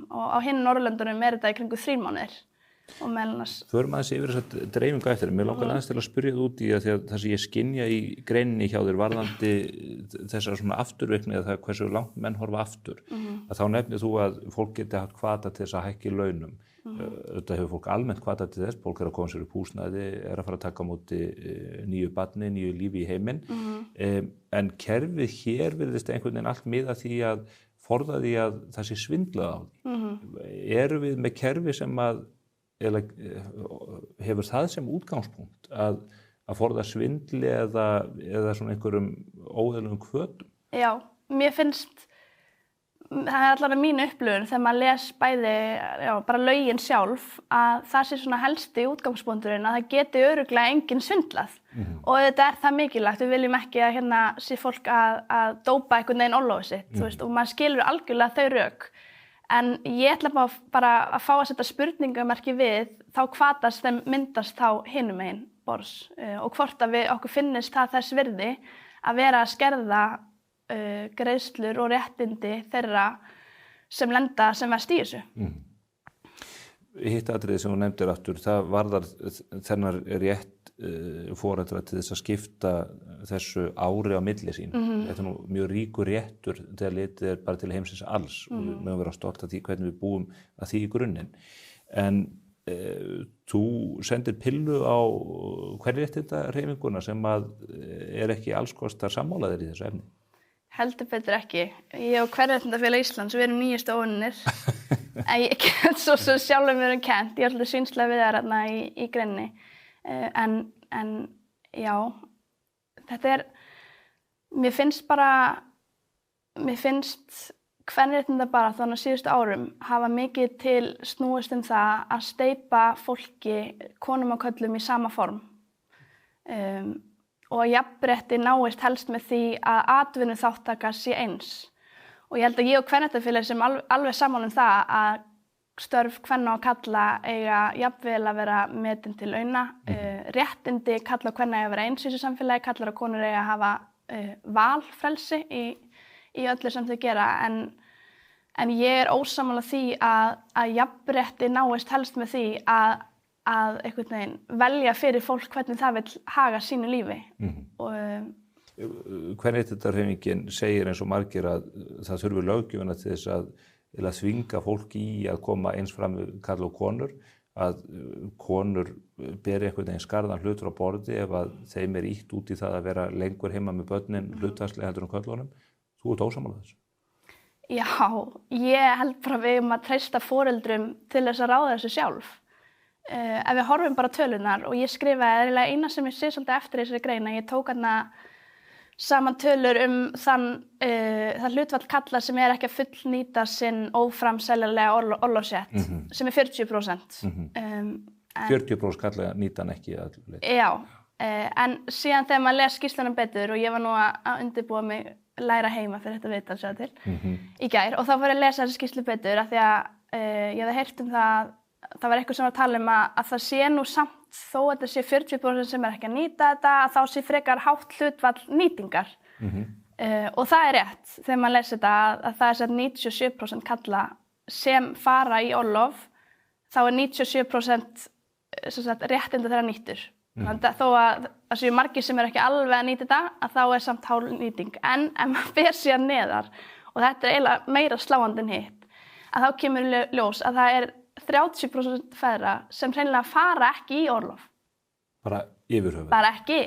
og á hinn Norðurlöndunum þetta í kringu 3 mánuðir. Förum aðeins yfir þessa dreifingu eftir. Mér langar aðeins til að spyrja þú út í að það sem ég skynja í greininni hjá þér varðandi þessar svona afturvirkni eða það hversu langt menn horfa aftur. Að þá nefnir þú að fólk geti haft hvata til þess að hækka í launum. Þetta hefur fólk almennt hvata til þess. Fólk að koma sér upp húsnæði, að fara að taka á móti nýju barni, nýju lífi í heiminn. En kerfið hér virðist einhvern veginn allt miða því að forða því að það sé svindlað á því. Erum við með kerfi sem eða hefur það sem útgangspunkt að forða svindli eða svona einhverjum óeðlugum hvötum? Já, mér finnst, það allavega mín upplifun þegar maður les bæði, bara lögin sjálf, að það sé svona helsti útgangspunkturinn að það geti örugglega enginn svindlað. Og þetta það mikilvægt, við viljum ekki að hérna sé fólk að dópa einhvern veginn orlofið sitt, þú veist, og maður skilur algjörlega þau rök. En ég ætla bara að fá að setja spurningamerki við þá hvatast þeim myndast þá hinum megin borðs og hvort að okkur finnist það þess virði að vera að skerða greiðslur og réttindi þeirra sem lenda sem verst í þessu. Hitt atriði sem þú nefndir aftur, það varðar þennar rétt foreldra til þess að skipta þessu ári á milli sín. Þetta nú mjög ríkur réttur þegar litið bara til heimsins alls og við mögum vera stolt af því hvernig við búum að því í grunninn. En þú sendir pillu á kvenréttindahreyfinguna sem ekki alls kostar sammálaðir í þessu efni. Heldur betur ekki. Ég og Kvenréttindafélag Íslands, við erum nýjustu óvinnir. En ég get svo sjálfum við erum kennt. Ég er alltaf sýnslega við það hérna í greininni. En já, þetta mér finnst kvenréttindabaráttan á síðustu árum hafa mikið til snúist það að steypa fólki, konum og körlum í sama form. Og að jafnrétti náist helst með því að atvinnuþátttaka sé eins. Og ég held að ég og Kvenréttindafélagið sem alveg sammála það að störf kvenna og karla eiga jafnvel að vera metin til launa. Réttindi karla og kvenna eiga að vera eins í þessu samfélagi, karlar og konur eiga að hafa valfrelsi í öllu sem þau gera. En ég er ósammála því að jafnrétti náist helst með því að einhvern veginn velja fyrir fólk hvernig það vill haga sínu lífi. Kvenréttindahreyfingin segir eins og margir að það þurfi löggjöfina til þess að þvinga fólk í að koma eins fram við karl og konur, að konur beri einhvern veginn skarðan hlutur á borði ef að þeim ýtt út í það að vera lengur heima með börnin hlutfallslega heldur en körlunum. Þú ert ósammála þessu? Já, ég held bara við að treysta foreldrum til þess að ráða þessu sjálf. Ef við horfum bara tölunar og ég skrifaði eina sem ég sé svolítið eftir þessari grein að ég tók saman tölur það hlutfall karla sem ekki að fullnýta sinn óframseljanlega orlofsrétt, sem 40%. 40% karla nýta hann ekki að öllu leyti. Já, en síðan þegar maður les skýrslunum betur og ég var nú að undirbúa mig læra heima fyrir þetta viðtal sjá til í gær og þá fór ég að lesa þessi skýrslu betur af því að ég hafði heyrt það var eitthvað sem var að tala að það sé nú samt þó að þetta sé 40% sem ekki að nýta þetta að þá sé frekar hátt hlutfall nýtingar og það rétt þegar maður les þetta að það er 97% karla sem fara í orlof þá 97% réttinda þeirra nýttur. Þannig að þó að það séu margir sem ekki alveg að nýta þetta að þá samt hál nýting en ef maður fer síðan neðar og þetta eiginlega meira sláandi en hitt að þá kemur ljós að það 30% feðra sem hreinlega fara ekki í orlof. Bara yfir höfuð? Bara ekki.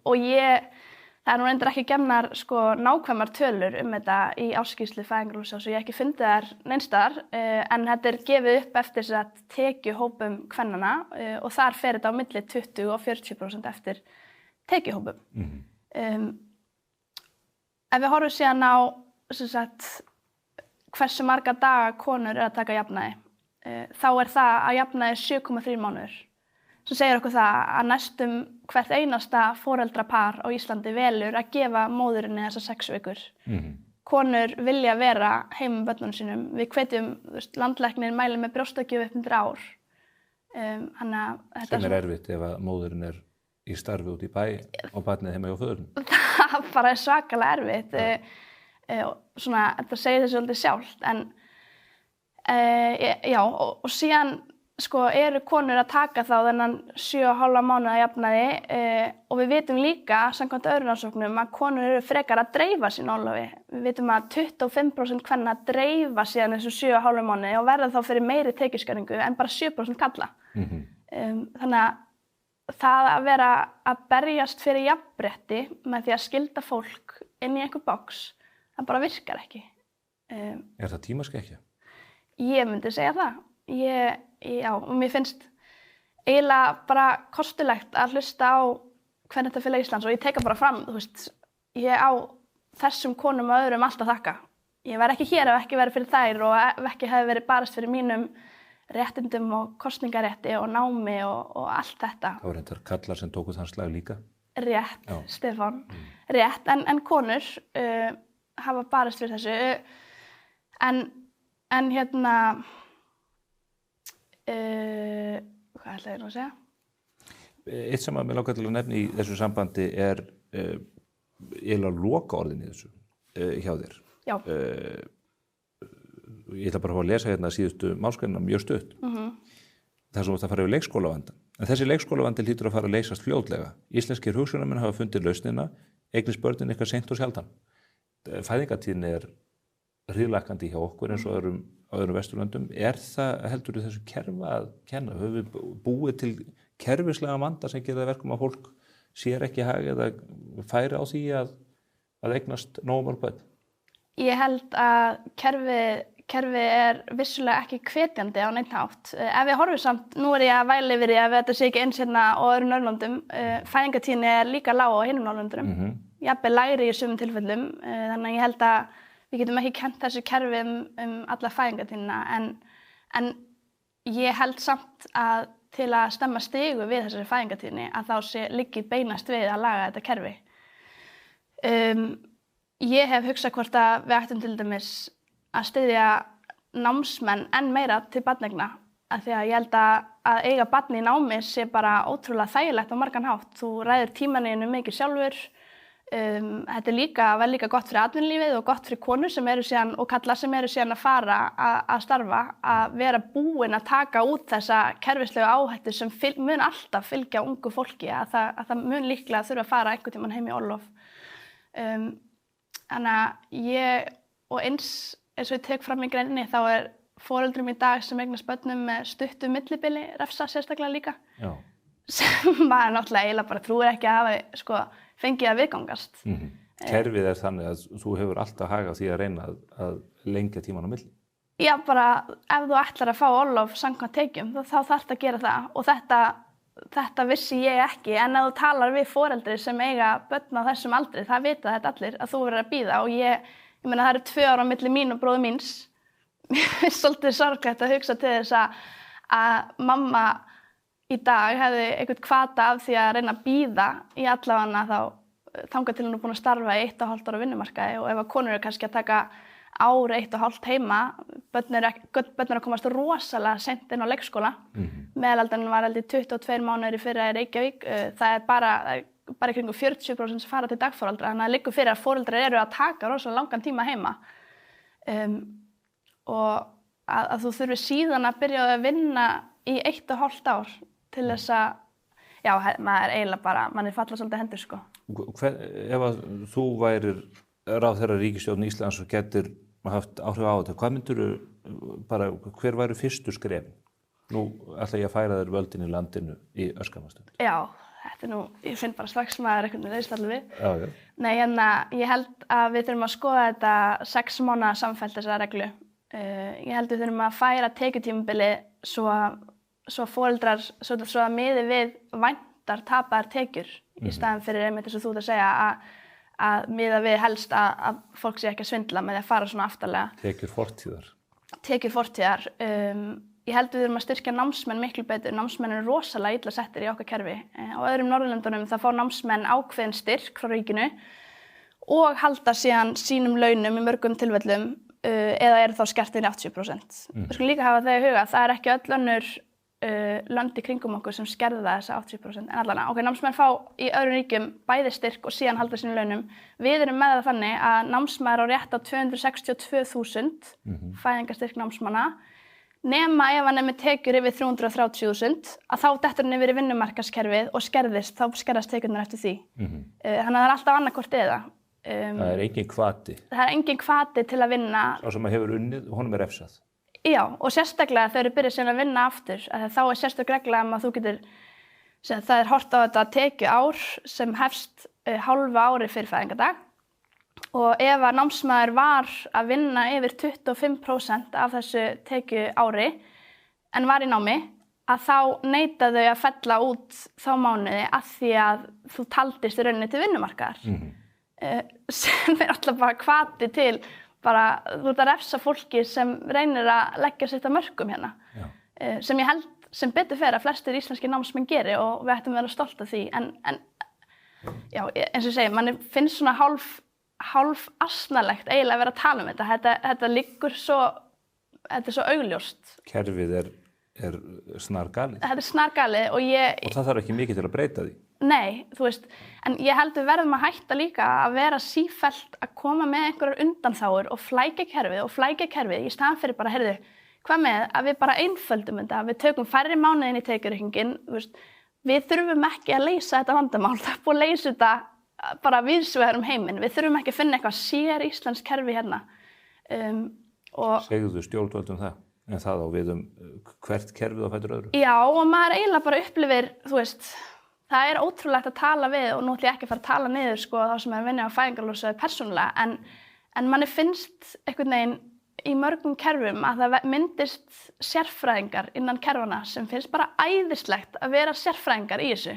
Og það nú reyndar ekki gefnar nákvæmar tölur þetta í ársskýrslu fæðingarorlofs og ég ekki fundið þær neins staðar en þetta gefið upp eftir þess að tekjuhópum kvennanna og þar fer þetta á milli 20 og 40% eftir tekjuhópum. Ef við horfum síðan á hversu marga daga konur að taka jafnæði, þá það að jafnæði 7,3 mánuður. Sem segir okkur það að næstum hvert einasta foreldrapar á Íslandi velur að gefa móðurinni þessar 6 vikur. Konur vilja vera heima með börnunum sínum. Við hvetjum, landlæknir mælir með brjóstagjöf upp undir ár. Sem erfitt ef að móðurinn í starfi út í bæ og barnið heima hjá föðurnum. Það bara svakalega erfitt. Þetta segir þessu svolítið sjálft. En og síðan eru konur að taka þá þennan 7,5 mánuða jafnæði og við vitum líka, samkvæmt öðrum rannsóknum, að konur eru frekar að dreifa sín orlofi. Við vitum að 25% kvenna dreifa síðan þessu 7,5 mánuði og verða þá fyrir meiri tekjuskerðingu en bara 7% kalla. Þannig að það að vera að berjast fyrir jafnrétti með því að skylda fólk inn í einhver box, það bara virkar ekki. Það tímaskekkja? Ég myndi segja það. Og mér finnst eiginlega bara kostulegt að hlusta á Kvenréttindafélag Íslands og ég teka bara fram, ég á þessum konum og öðrum allt að þakka. Ég væri ekki hér ef ekki verið fyrir þær og ef ekki hefði verið barist fyrir mínum réttindum og kosningarétti og námi og allt þetta. Það voru þetta kallar sem tóku þann slag líka. Rétt, já. Stefán. Rétt, en konur hafa barist fyrir þessu. En hvað ætlaði ég nú að segja? Eitt sem að mér langar til að nefna í þessu sambandi eiginlega lokaorðin í þessu hjá þér. Já. Ég ætla bara að lesa hérna síðustu málsgreinina mjög stutt. Það sem að fara yfir leikskólavandann. En þessi leikskólavandi hlýtur að fara að leysast fljótlega. Íslenskir hugsjónamenn hafa fundið lausnina, eignist börnin eitthvað seint og sjaldan. Fæðingartíðin hríðlækkandi hjá okkur eins og öðrum Vesturlöndum. Það heldur þessu kerfi að kenna? Höfum við búið til kerfislega vanda sem gera það verkum að fólk sér ekki hag eða færi á því að eignast nógu mörg börn? Ég held að kerfið vissulega ekki hvetjandi á neitt hátt. Ef við horfum samt, nú ég að væla yfir því að þetta sé ekki eins hérna á öðrum Norðurlöndum, fæðingartíðin líka lág á hinum Norðurlöndunum, jafnvel lægri í sumum tilfellum, þannig að ég held að við getum ekki kennt þessu kerfi alla fæðingartíðina en ég held samt að til að stemma stigu við þessari fæðingartíðinni að þá liggi beinast við að laga þetta kerfi. Ég hef hugsað hvort að við ættum til dæmis að styðja námsmenn enn meira til barneigna af því að ég held að eiga barn í námi sé bara ótrúlega þægilegt á margan hátt. Þú ræður tímaninu mikið sjálfur. Þetta vel líka gott fyrir atvinnulífið og gott fyrir konur sem eru síðan og karlar sem eru síðan að fara að starfa að vera búin að taka út þessa kerfislegu áhættu sem mun alltaf fylgja ungu fólki að það mun líklega þurfa að fara einhvern tímann heim í orlof. Þannig að og eins og ég tek fram í greininni þá foreldrum í dag sem eignast börnum með stuttu millibili refsa sérstaklega líka. Já. Sem maður náttúrulega eiginlega bara trúir ekki að hafa fengið að viðgangast. Kerfið þannig að þú hefur alltaf hag á því að reyna að lengja tíman á milli. Já, bara ef þú ætlar að fá orlof samkvæmt tekjum þá þarftu að gera það og þetta vissi ég ekki, en ef þú talar við foreldri sem eiga börn á þessum aldri, það vita þetta allir, að þú verður að bíða og ég meina það eru 2 ára á milli mín og bróður míns. Mér finnst svolítið sorglegt að hugsa til þess að mamma í dag hefði einhvern hvata af því að reyna að bíða í allavega þangað til hún er búin að starfa í 1,5 ára á vinnumarkaði og ef að konur eru kannski að taka ár 1,5 heima, börn eru að komast rosalega sent inn á leikskóla. Meðalaldurinn var held ég 22 mánuðir í fyrra í Reykjavík. Það er bara í kringum 40% sem fara til dagforeldra, þannig að það liggur fyrir að foreldrar eru að taka rosalega langan tíma heima. Og að þú þurfi síðan að byrja að vinna í 1,5 ár til þess að, já, maður eiginlega bara, manni falla svolítið hendur, sko. Ef að þú værir ráðherra ríkisstjórn Íslands og getur haft áhrif á þetta, hvað myndirðu bara, hver væru fyrstu skrefin? Nú ætla ég að færa þér völdin í landinu í örskamastund. Já, þetta er nú, ég finn bara strax maður eitthvað með leystallu við. Já. Nei, ég held að við þurfum að skoða þetta 6 mánaða samfellt þessa reglu. Ég held við þurfum að færa tekjutímabili svo foreldrar, svo að miði við væntar tapaðar tekjur í staðan fyrir einmitt eins og þú ert að segja að miða við helst að fólk sé ekki að svindla með því að fara svona aftarlega. Tekjur fortíðar. Ég held við þurfum að styrkja námsmenn miklu betur. Námsmenn eru rosalega illa settir í okkar kerfi. Á öðrum Norðurlöndunum það fá námsmenn ákveðin styrk frá ríkinu og halda síðan sínum launum í mörgum tilfellum eða eru þá skertir í 80%. Við skulum líka hafa það í huga, það er ekki öll önnur lönd í kringum okkur sem skerða þessa 80%. En allavega, námsmenn fá í öðrum ríkjum bæði styrk og síðan halda sínum launum. Við erum með það þannig að námsmaður á rétt á 262.000 fæðingarstyrk námsmanna, nema ef hann er með tekjur yfir 330.000, að þá dettur hann yfir í vinnumarkaðskerfið og skerðist, þá skerðast tekjurnar eftir því. Þannig að það er alltaf annarkvort eða. Það er engin hvati. Það er engin hvati til að vinna. Sá sem hefur unnið, honum er refsað. Já, og sérstaklega þegar þú byrjar síðan að vinna aftur, þá er sérstaklega regla að þú getur, það er horft á þetta tekjuár sem hefst hálfa ári fyrir fæðingardag og ef að námsmaður var að vinna yfir 25% af þessu tekjuári en var í námi, að þá neita þau að fella út þá mánuði að því að þú taldist í rauninni til vinnumarkaðar. Sem er alltaf bara hvati til bara, þú ert að refsa fólki sem reynir að leggja sitt að mörkum hérna. Sem ég held sem betur fer að flestir íslenski námsmenn geri og við ættum að vera stolt af því. En já, eins og ég segi, manni finnst svona hálf asnalegt eiginlega að vera að tala um þetta. Þetta liggur svo, þetta er svo augljóst. Kerfið er snargalið. Þetta er snargalið og Og það þarf ekki mikið til að breyta því. Nei, þú veist, en ég held við verðum að hætta líka að vera sífellt að koma með einhverjar undanþágur og flækja kerfið í staðan fyrir bara, heyrðu, hvað með að við bara einföldum þetta, við tökum færri mánuðin í tekjureikningin, við þurfum ekki að leysa þetta vandamál, það er búið að leysa þetta bara víðsvegar heiminn, við þurfum ekki að finna eitthvað sér íslenskt kerfi hérna. Segðu stjórnvöldum það, en það á við hvert kerfið á fætur öðru? Já, og maður eiginlega bara upplifir, þú veist, það er ótrúlegt að tala við og nú ætlum ég ekki að fara að tala niður þá sem er vinni á fæðingarorlofssjóði persónulega en manni finnst einhvern veginn í mörgum kerfum að það myndist sérfræðingar innan kerfana sem finnst bara æðislegt að vera sérfræðingar í þessu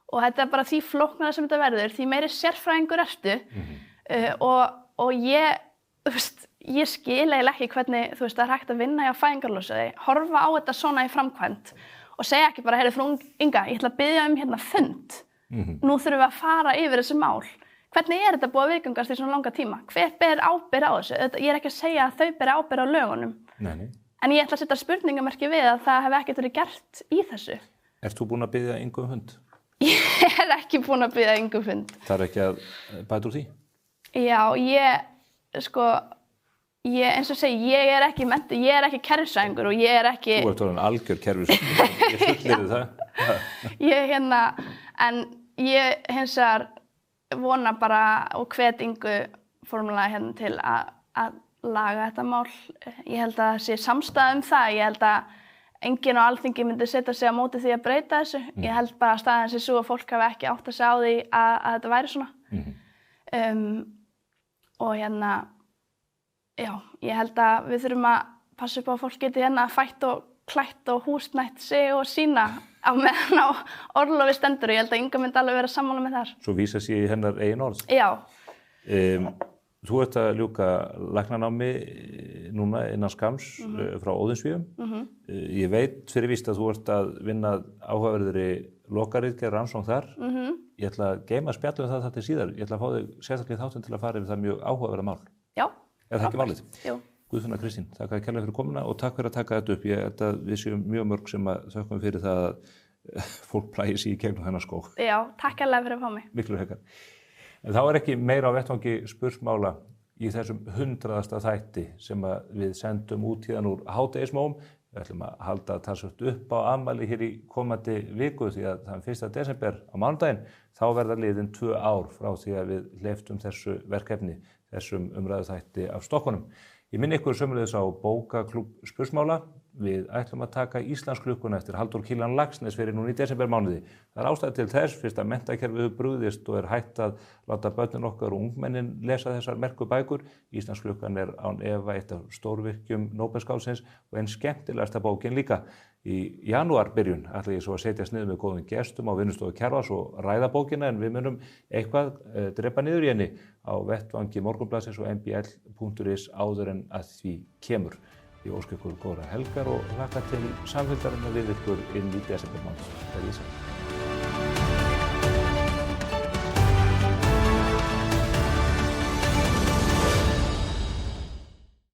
og þetta er bara því flóknara sem þetta verður, því meiri sérfræðingur ertu og ég skil eiginlega ekki hvernig það er hægt að vinna hjá fæðingarorlofssjóði, horfa á þetta svona í framkvæmd og segja ekki bara, heyrðu frú Inga, ég ætla að biðja hérna fund. Nú þurfum við að fara yfir þessi mál. Hvernig er þetta búið að viðgangast í svona langa tíma? Hver ber ábyrgð á þessu? Ég er ekki að segja að þau beri ábyrgð á lögunum. Nei. En ég ætla að setja spurningamerki við að það hef ekkert verið gert í þessu. Ert þú búin að biðja Ingu fund? Ég er ekki búin að biðja Ingu fund. Það er ekki að bæta úr því? Já, eins og segi, ég er ekki menntuð, ég er ekki kerfisfræðingur og ég er ekki... Þú ert orðin algjör kerfisfræðingur, ég fullyrði það. En ég hins vegar vona bara og hvet Ingu formulega til að laga þetta mál. Ég held að það sé samstaða það, ég held að enginn á Alþingi myndi setja sig á móti því að breyta þessu. Ég held bara að staðan sé svo að fólk hafi ekki átt að segja á því að þetta væri svona. Og já, ég held að við þurfum að passa upp á að fólk geti fætt og klætt og húsnætt sig og sína á meðan á orlofi stendur og ég held að Inga myndi alveg vera sammála með þar. Svo vísa sér í hennar eigin orð. Já. Þú ert að ljúka læknanámi núna innan skams frá Óðinsvíum. Ég veit fyrir víst að þú ert að vinna áhugaverðri lokaritgerð rannsókn þar. Ég ætla að geyma spjallum það til síðar. Ég ætla að fá þig sérstaklega þáttinn til að fara yfir það mjög áhugaverða mál. Já. Er það ekki málið? Jú. Guðfinna Kristín, þakka þér kærlega fyrir komuna og takk fyrir að taka þetta upp. Ég held að við séum mjög mörg sem að þökkum fyrir það að fólk plægir sig í gegnum þennan skóg. Já, takk kærlega fyrir að fá mig. Miklu hrekkar. En þá ekki meira á vettvangi spursmála í þessum 100. þætti sem við sendum út hérna úr hádegismóum. Við ætlum að halda talsvert upp á afmæli hér í komandi viku því að þann 1. desember á mánudaginn þá verða liðin 2 ár frá því að við hleyptum þessu verkefni, þessum umræðuþætti af Stokkunum. Ég minni ykkur sömuleiðis á bókaklúbb spursmála. Við ætlum að taka Íslandsklukkuna eftir Halldór Kiljan Laxness fyrir núna í desembermánuði. Það ástæða til þess fyrst að menntakerfið hefur brugðist og hætt að láta börnin okkar og ungmennin lesa þessar merku bækur. Íslandsklukkan án efa eitt af stórvirkjum Nóbelsskáldsins og einn skemmtilegasta bókin líka. Í janúarbyrjun ætla ég svo að setjast niður með góðum gestum á vinnustofu Kjarvals og ræða bókina en við munum eitthvað drepa niður í henni á vettvangi Morgunblaðsins og mbl.is áður en að því kemur. Ég óska ykkur góðra helgar og hlakka til samfélgdarinnar við ykkur inn í desembermánuð.